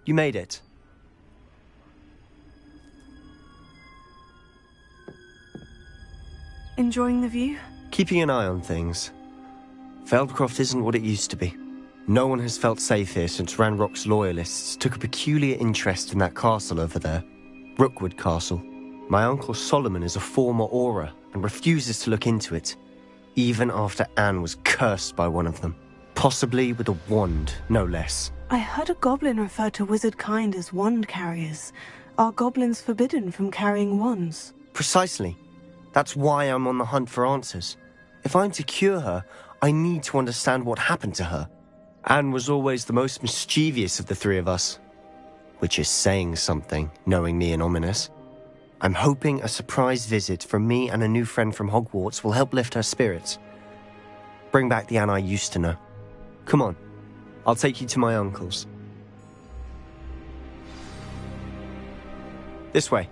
You made it. Enjoying the view? Keeping an eye on things. Feldcroft isn't what it used to be. No one has felt safe here since Ranrock's loyalists took a peculiar interest in that castle over there. Rookwood Castle. My uncle Solomon is a former Auror and refuses to look into it, even after Anne was cursed by one of them. Possibly with a wand, no less. I heard a goblin refer to wizard kind as wand carriers. Are goblins forbidden from carrying wands? Precisely. That's why I'm on the hunt for answers. If I'm to cure her, I need to understand what happened to her. Anne was always the most mischievous of the three of us. Which is saying something, knowing me and Ominous. I'm hoping a surprise visit from me and a new friend from Hogwarts will help lift her spirits. Bring back the Anne I used to know. Come on, I'll take you to my uncle's. This way.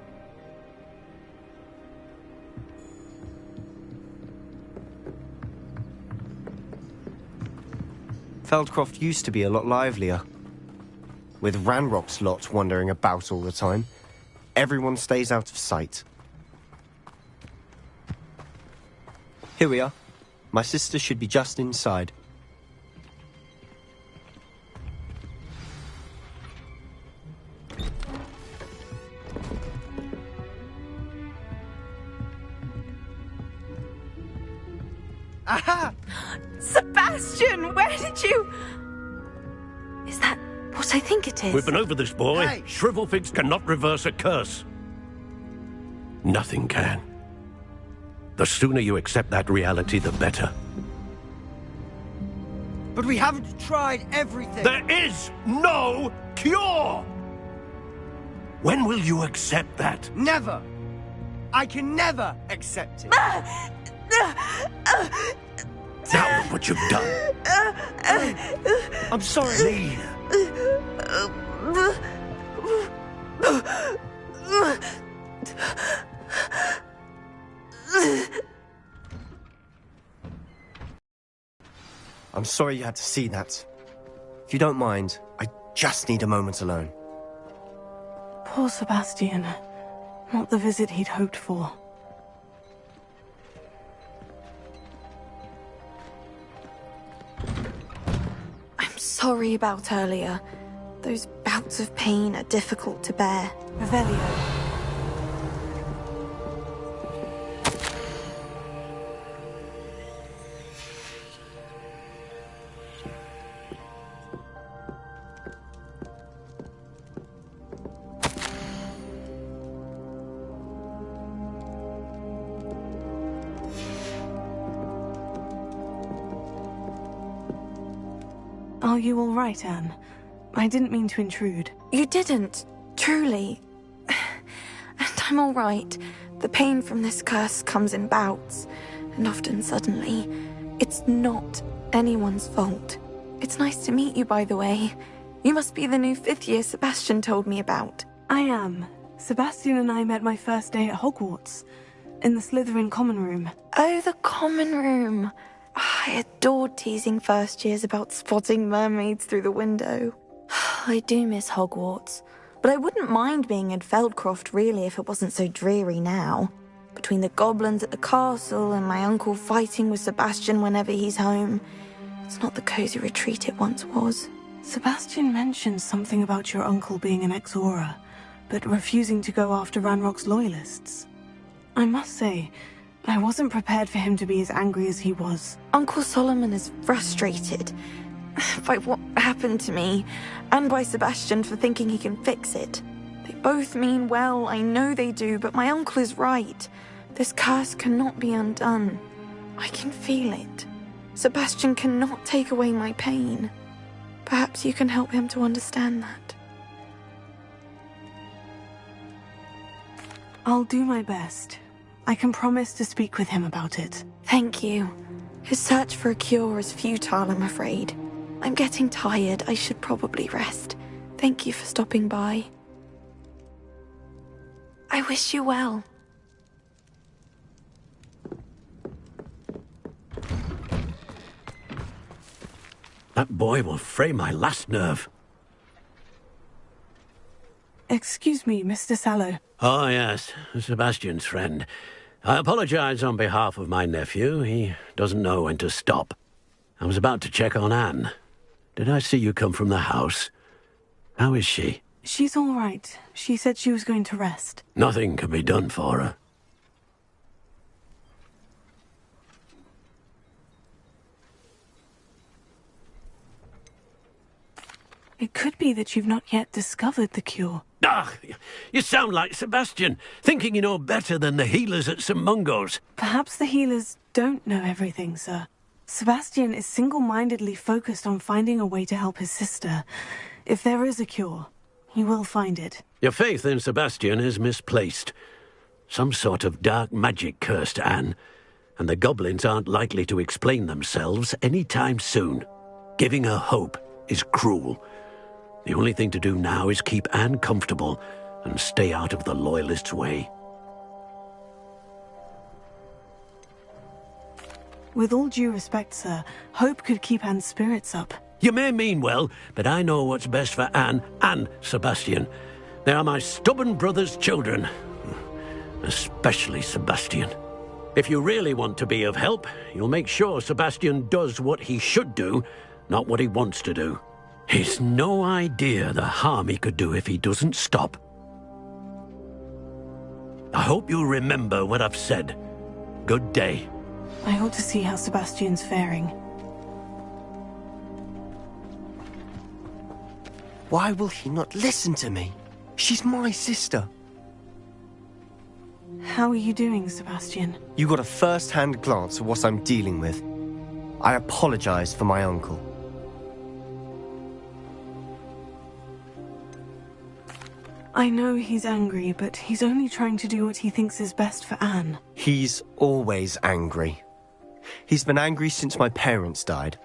Feldcroft used to be a lot livelier. With Ranrock's lot wandering about all the time, everyone stays out of sight. Here we are. My sister should be just inside. Aha! Sebastian, where did you... Is that what I think it is? We've been over this, boy. Hey. Shrivelfigs cannot reverse a curse. Nothing can. The sooner you accept that reality, the better. But we haven't tried everything. There is no cure! When will you accept that? Never! I can never accept it. Now look what you've done. I'm sorry. Leave. I'm sorry you had to see that. If you don't mind, I just need a moment alone. Poor Sebastian. Not the visit he'd hoped for. I'm sorry about earlier. Those bouts of pain are difficult to bear. Revelio. Are you all right, Anne? I didn't mean to intrude. You didn't, truly. And I'm all right. The pain from this curse comes in bouts, and often suddenly. It's not anyone's fault. It's nice to meet you, by the way. You must be the new 5th year Sebastian told me about. I am. Sebastian and I met my first day at Hogwarts, in the Slytherin common room. Oh, the common room. I adored teasing first years about spotting mermaids through the window. I do miss Hogwarts, but I wouldn't mind being in Feldcroft really if it wasn't so dreary now. Between the goblins at the castle and my uncle fighting with Sebastian whenever he's home, it's not the cozy retreat it once was. Sebastian mentioned something about your uncle being an ex-Auror, but refusing to go after Ranrock's loyalists. I must say, I wasn't prepared for him to be as angry as he was. Uncle Solomon is frustrated by what happened to me, and by Sebastian for thinking he can fix it. They both mean well, I know they do, but my uncle is right. This curse cannot be undone. I can feel it. Sebastian cannot take away my pain. Perhaps you can help him to understand that. I'll do my best. I can promise to speak with him about it. Thank you. His search for a cure is futile, I'm afraid. I'm getting tired. I should probably rest. Thank you for stopping by. I wish you well. That boy will fray my last nerve. Excuse me, Mr. Sallow. Oh, yes, Sebastian's friend. I apologize on behalf of my nephew. He doesn't know when to stop. I was about to check on Anne. Did I see you come from the house? How is she? She's all right. She said she was going to rest. Nothing can be done for her. It could be that you've not yet discovered the cure. Ah, you sound like Sebastian, thinking you know better than the healers at St. Mungo's. Perhaps the healers don't know everything, sir. Sebastian is single-mindedly focused on finding a way to help his sister. If there is a cure, he will find it. Your faith in Sebastian is misplaced. Some sort of dark magic cursed Anne, and the goblins aren't likely to explain themselves any time soon. Giving her hope is cruel. The only thing to do now is keep Anne comfortable and stay out of the Loyalists' way. With all due respect, sir, hope could keep Anne's spirits up. You may mean well, but I know what's best for Anne and Sebastian. They are my stubborn brother's children. Especially Sebastian. If you really want to be of help, you'll make sure Sebastian does what he should do, not what he wants to do. He's no idea the harm he could do if he doesn't stop. I hope you'll remember what I've said. Good day. I ought to see how Sebastian's faring. Why will he not listen to me? She's my sister. How are you doing, Sebastian? You got a first-hand glance at what I'm dealing with. I apologize for my uncle. I know he's angry, but he's only trying to do what he thinks is best for Anne. He's always angry. He's been angry since my parents died.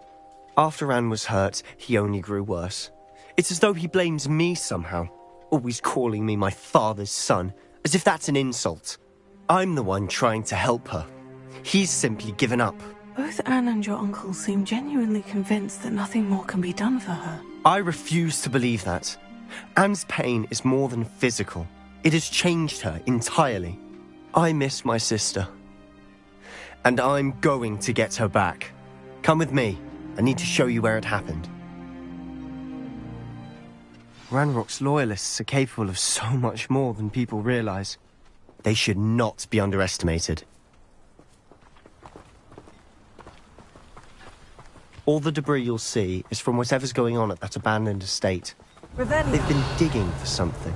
After Anne was hurt, he only grew worse. It's as though he blames me somehow, always calling me my father's son, as if that's an insult. I'm the one trying to help her. He's simply given up. Both Anne and your uncle seem genuinely convinced that nothing more can be done for her. I refuse to believe that. Anne's pain is more than physical. It has changed her entirely. I miss my sister. And I'm going to get her back. Come with me. I need to show you where it happened. Ranrock's loyalists are capable of so much more than people realize. They should not be underestimated. All the debris you'll see is from whatever's going on at that abandoned estate. They've been digging for something.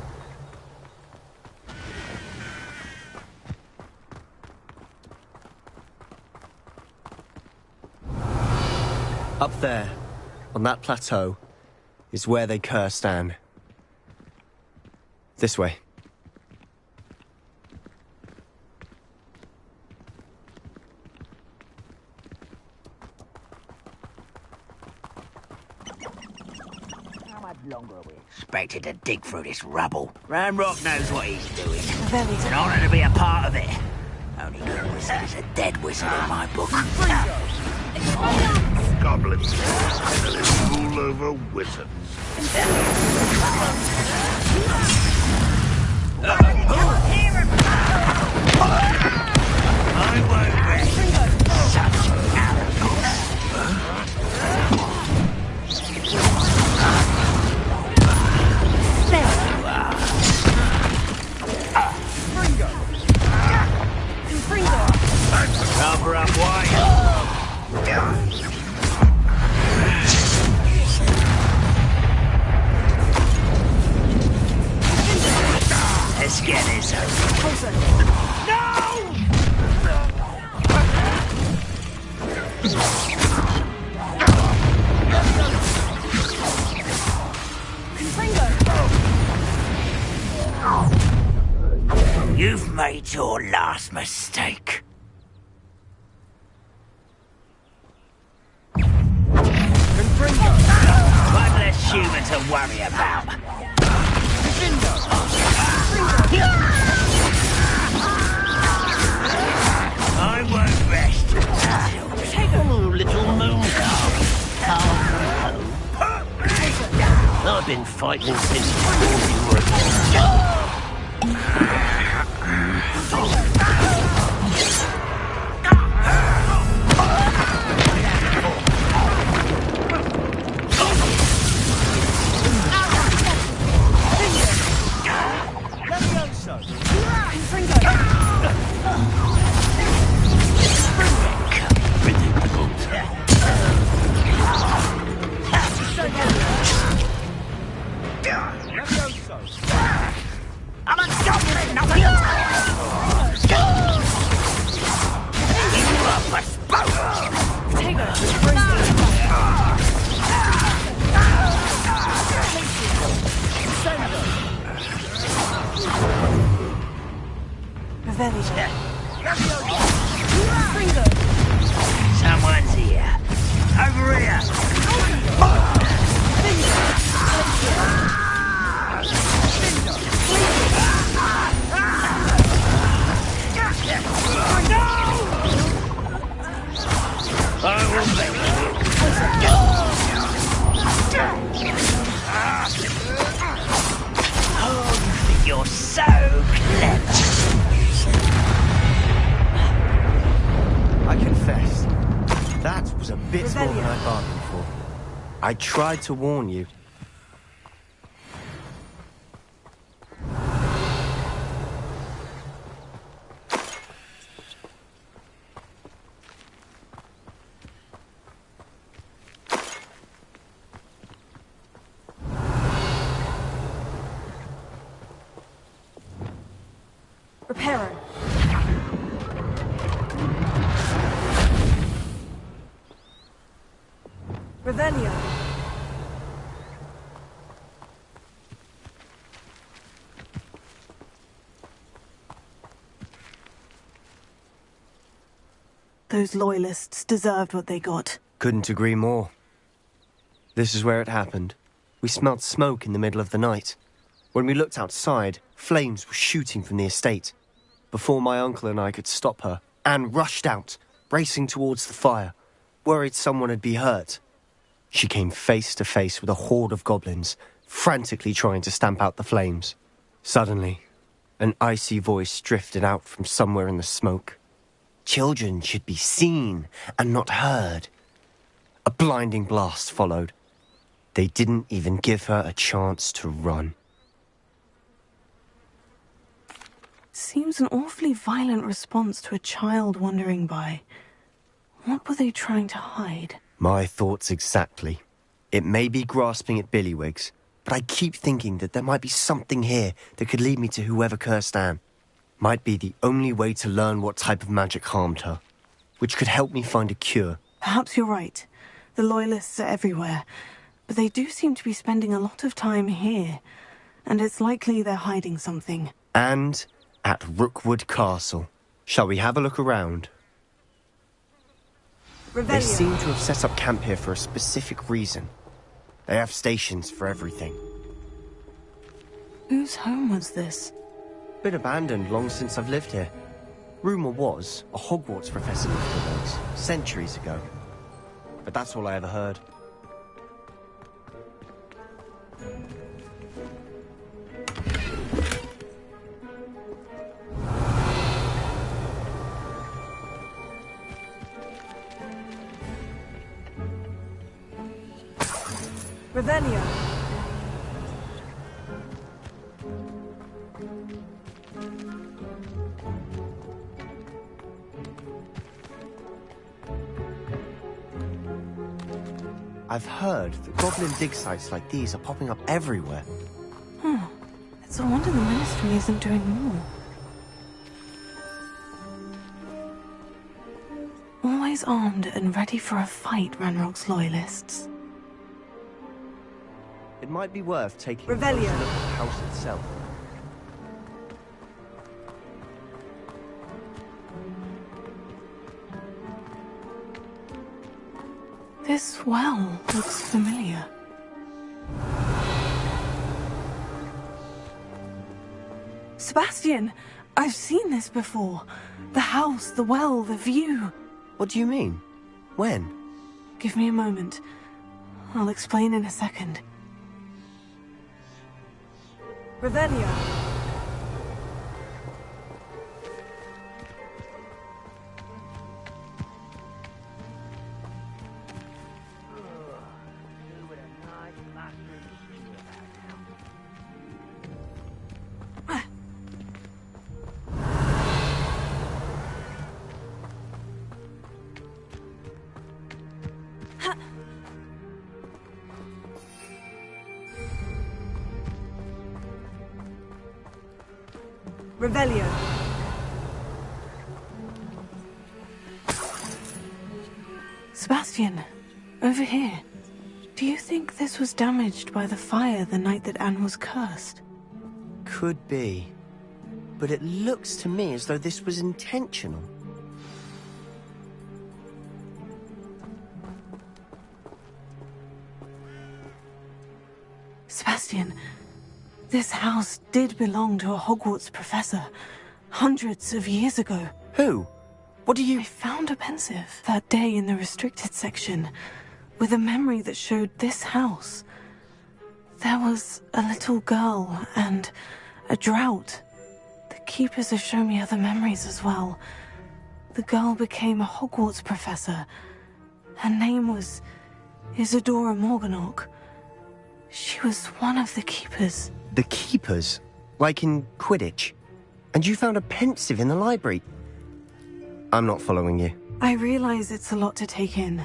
Up there, on that plateau, is where they cursed Anne. This way. Longer we expected to dig through this rubble. Ranrock knows what he's doing. It's an honor to be a part of it. Only good wizard is a dead wizard in my book. Goblins rule over wizards. I won't rest. Such arrogance. Cover up wide. Let's get this over. No! You've made your last mistake. One less human to worry about. I won't rest. Take a little moon calm from home. I've been fighting since before you were born. I'm a goblin, not a you are bespoke! Take Someone's here. Over here. I will make Oh, you think you're so clever. I confess, that was a bit more than I bargained for. I tried to warn you. Reparo. Revelio. Those loyalists deserved what they got. Couldn't agree more. This is where it happened. We smelled smoke in the middle of the night. When we looked outside, flames were shooting from the estate. Before my uncle and I could stop her, Anne rushed out, racing towards the fire, worried someone had been hurt. She came face to face with a horde of goblins, frantically trying to stamp out the flames. Suddenly, an icy voice drifted out from somewhere in the smoke. Children should be seen and not heard. A blinding blast followed. They didn't even give her a chance to run. Seems an awfully violent response to a child wandering by. What were they trying to hide? My thoughts exactly. It may be grasping at billywhigs, but I keep thinking that there might be something here that could lead me to whoever cursed Anne. Might be the only way to learn what type of magic harmed her, which could help me find a cure. Perhaps you're right. The Loyalists are everywhere, but they do seem to be spending a lot of time here, and it's likely they're hiding something. And at Rookwood Castle. Shall we have a look around? They seem to have set up camp here for a specific reason. They have stations for everything. Whose home was this? Been abandoned long since I've lived here. Rumour was a Hogwarts professor lived here once, centuries ago. But that's all I ever heard. Revelio. I've heard that goblin dig sites like these are popping up everywhere. It's a wonder the Ministry isn't doing more. Always armed and ready for a fight, Ranrock's Loyalists. It might be worth taking a Revelio. closer look at the house itself. This well looks familiar. Sebastian! I've seen this before. The house, the well, the view. What do you mean? When? Give me a moment. I'll explain in a second. Revelio. Revelio. Sebastian, over here. Do you think this was damaged by the fire the night that Anne was cursed? Could be. But it looks to me as though this was intentional. Sebastian, this house did belong to a Hogwarts professor, hundreds of years ago. Who? What do you... I found a pensive that day in the restricted section, with a memory that showed this house. There was a little girl and a drought. The keepers have shown me other memories as well. The girl became a Hogwarts professor. Her name was Isadora Morganach. She was one of the keepers. The keepers? Like in Quidditch? And you found a pensive in the library? I'm not following you. I realize it's a lot to take in.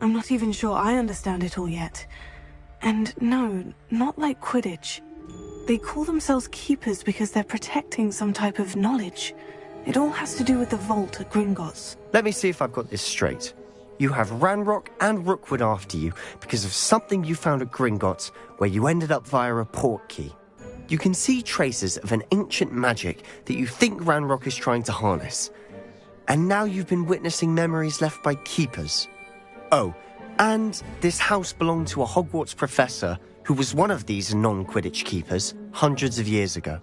I'm not even sure I understand it all yet. And no, not like Quidditch. They call themselves keepers because they're protecting some type of knowledge. It all has to do with the vault at Gringotts. Let me see if I've got this straight. You have Ranrock and Rookwood after you because of something you found at Gringotts where you ended up via a portkey. You can see traces of an ancient magic that you think Ranrock is trying to harness. And now you've been witnessing memories left by keepers. Oh, and this house belonged to a Hogwarts professor who was one of these non-Quidditch keepers hundreds of years ago.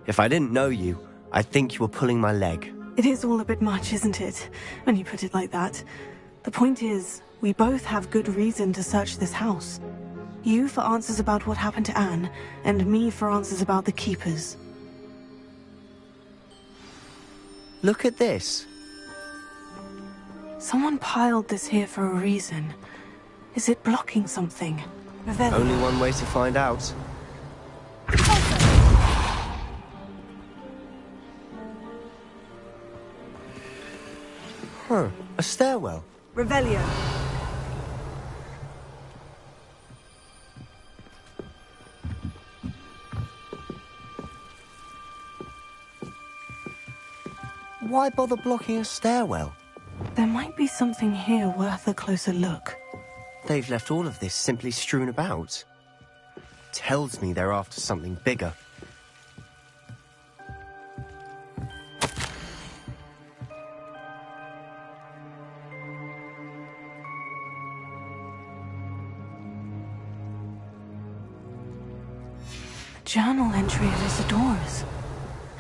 If I didn't know you, I'd think you were pulling my leg. It is all a bit much, isn't it, when you put it like that? The point is, we both have good reason to search this house. You for answers about what happened to Anne, and me for answers about the keepers. Look at this. Someone piled this here for a reason. Is it blocking something? Revelio. Only one way to find out. Huh, a stairwell. Revelio. Why bother blocking a stairwell? There might be something here worth a closer look. They've left all of this simply strewn about. Tells me they're after something bigger. A journal entry of Isadora's.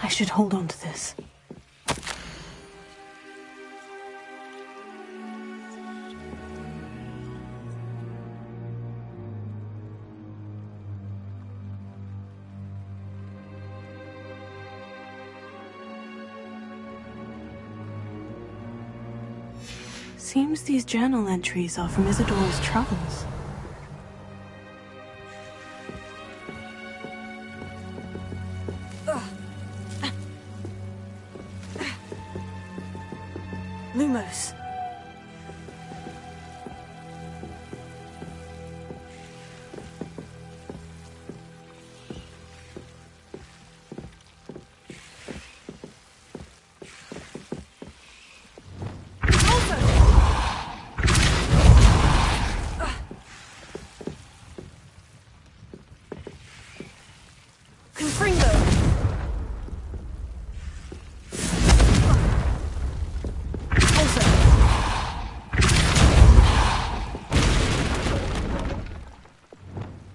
I should hold on to this. Seems these journal entries are from Isadora's travels. Lumos.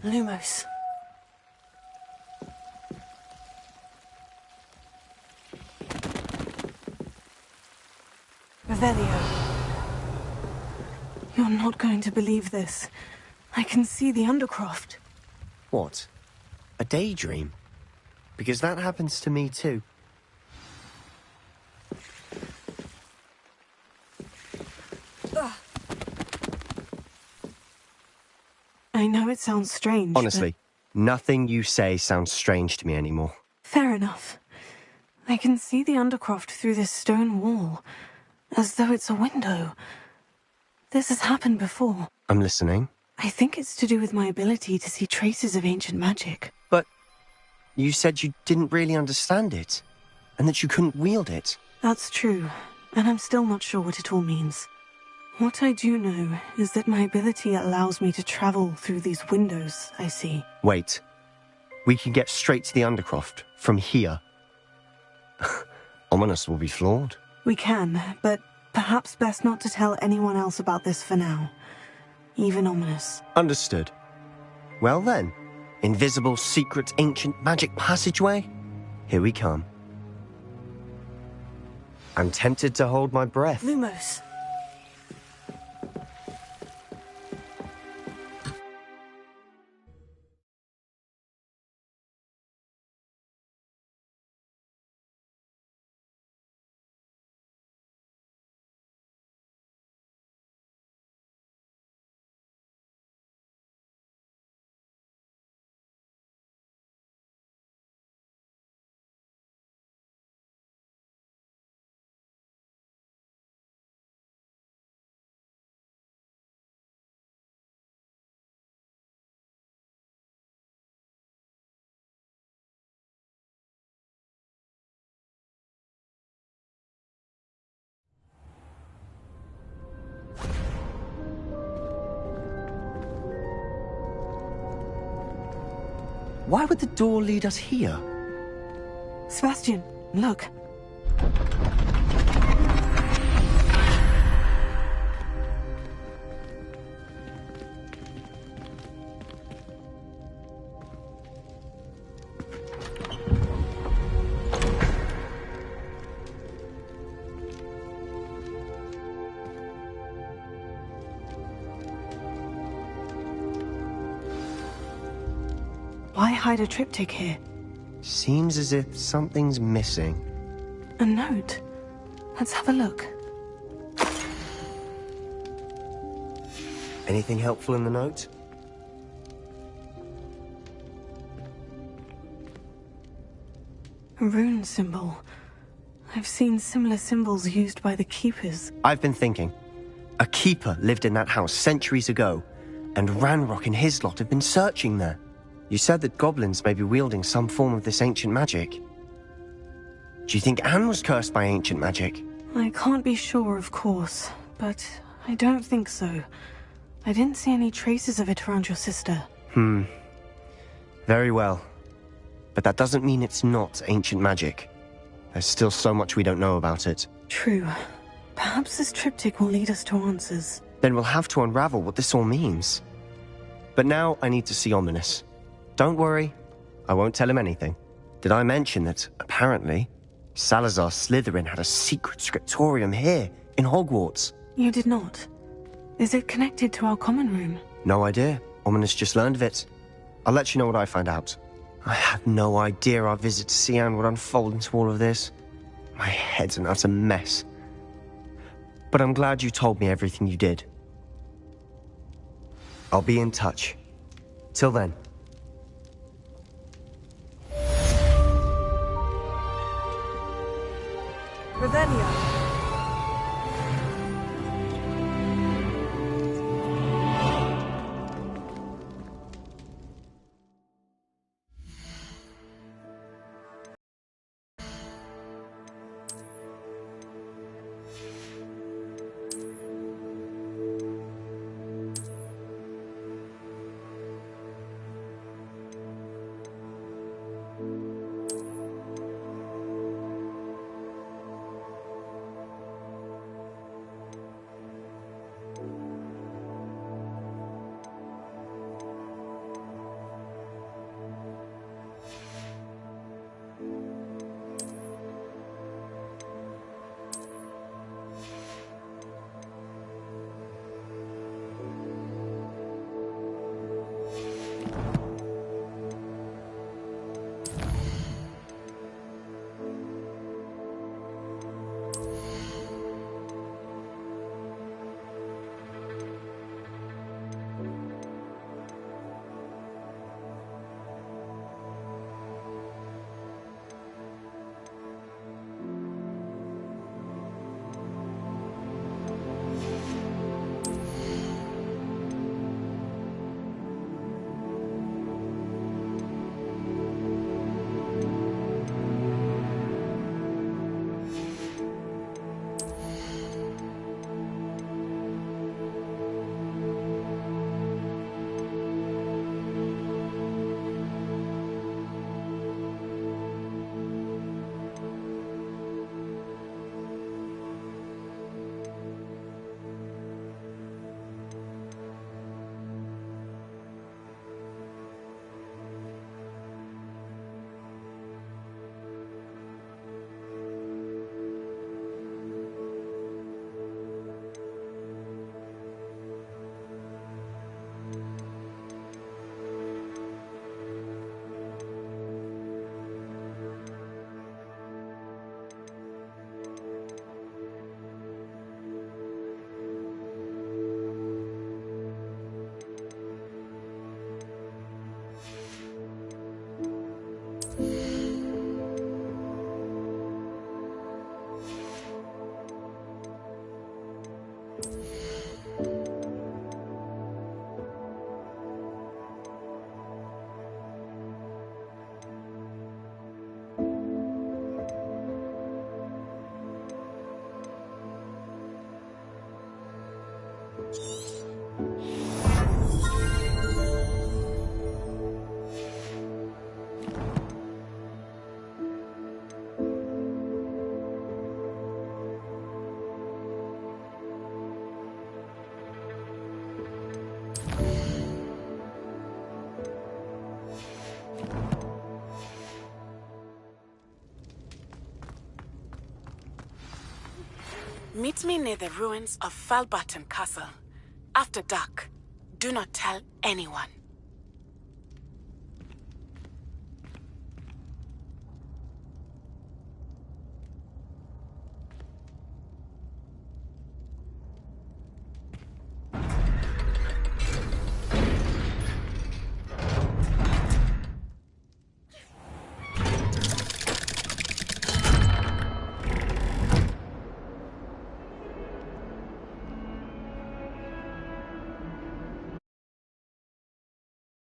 Lumos. Revelio. You're not going to believe this. I can see the Undercroft. What? A daydream? because that happens to me too. I know it sounds strange, Honestly, nothing you say sounds strange to me anymore. Fair enough. I can see the Undercroft through this stone wall, as though it's a window. This has happened before. I'm listening. I think it's to do with my ability to see traces of ancient magic. But you said you didn't really understand it, and that you couldn't wield it. That's true, and I'm still not sure what it all means. What I do know is that my ability allows me to travel through these windows I see. Wait. We can get straight to the Undercroft from here. Ominous will be floored. We can, but perhaps best not to tell anyone else about this for now. Even Ominous. Understood. Well then, invisible, secret, ancient magic passageway? Here we come. I'm tempted to hold my breath. Lumos. Why would the door lead us here? Sebastian, look. Why hide a triptych here? Seems as if something's missing. A note. Let's have a look. Anything helpful in the note? A rune symbol. I've seen similar symbols used by the Keepers. I've been thinking. A keeper lived in that house centuries ago, and Ranrock and his lot have been searching there. You said that goblins may be wielding some form of this ancient magic. Do you think Anne was cursed by ancient magic? I can't be sure, of course, but I don't think so. I didn't see any traces of it around your sister. Very well. But that doesn't mean it's not ancient magic. There's still so much we don't know about it. True. Perhaps this triptych will lead us to answers. Then we'll have to unravel what this all means. But now I need to see Ominous. Don't worry, I won't tell him anything. Did I mention that, apparently, Salazar Slytherin had a secret scriptorium here, in Hogwarts? You did not. Is it connected to our common room? No idea. Ominous just learned of it. I'll let you know what I find out. I had no idea our visit to Cian would unfold into all of this. My head's an utter mess. But I'm glad you told me everything you did. I'll be in touch. Till then. Ravenna. Meet me near the ruins of Falbaton Castle. After dark. Do not tell anyone.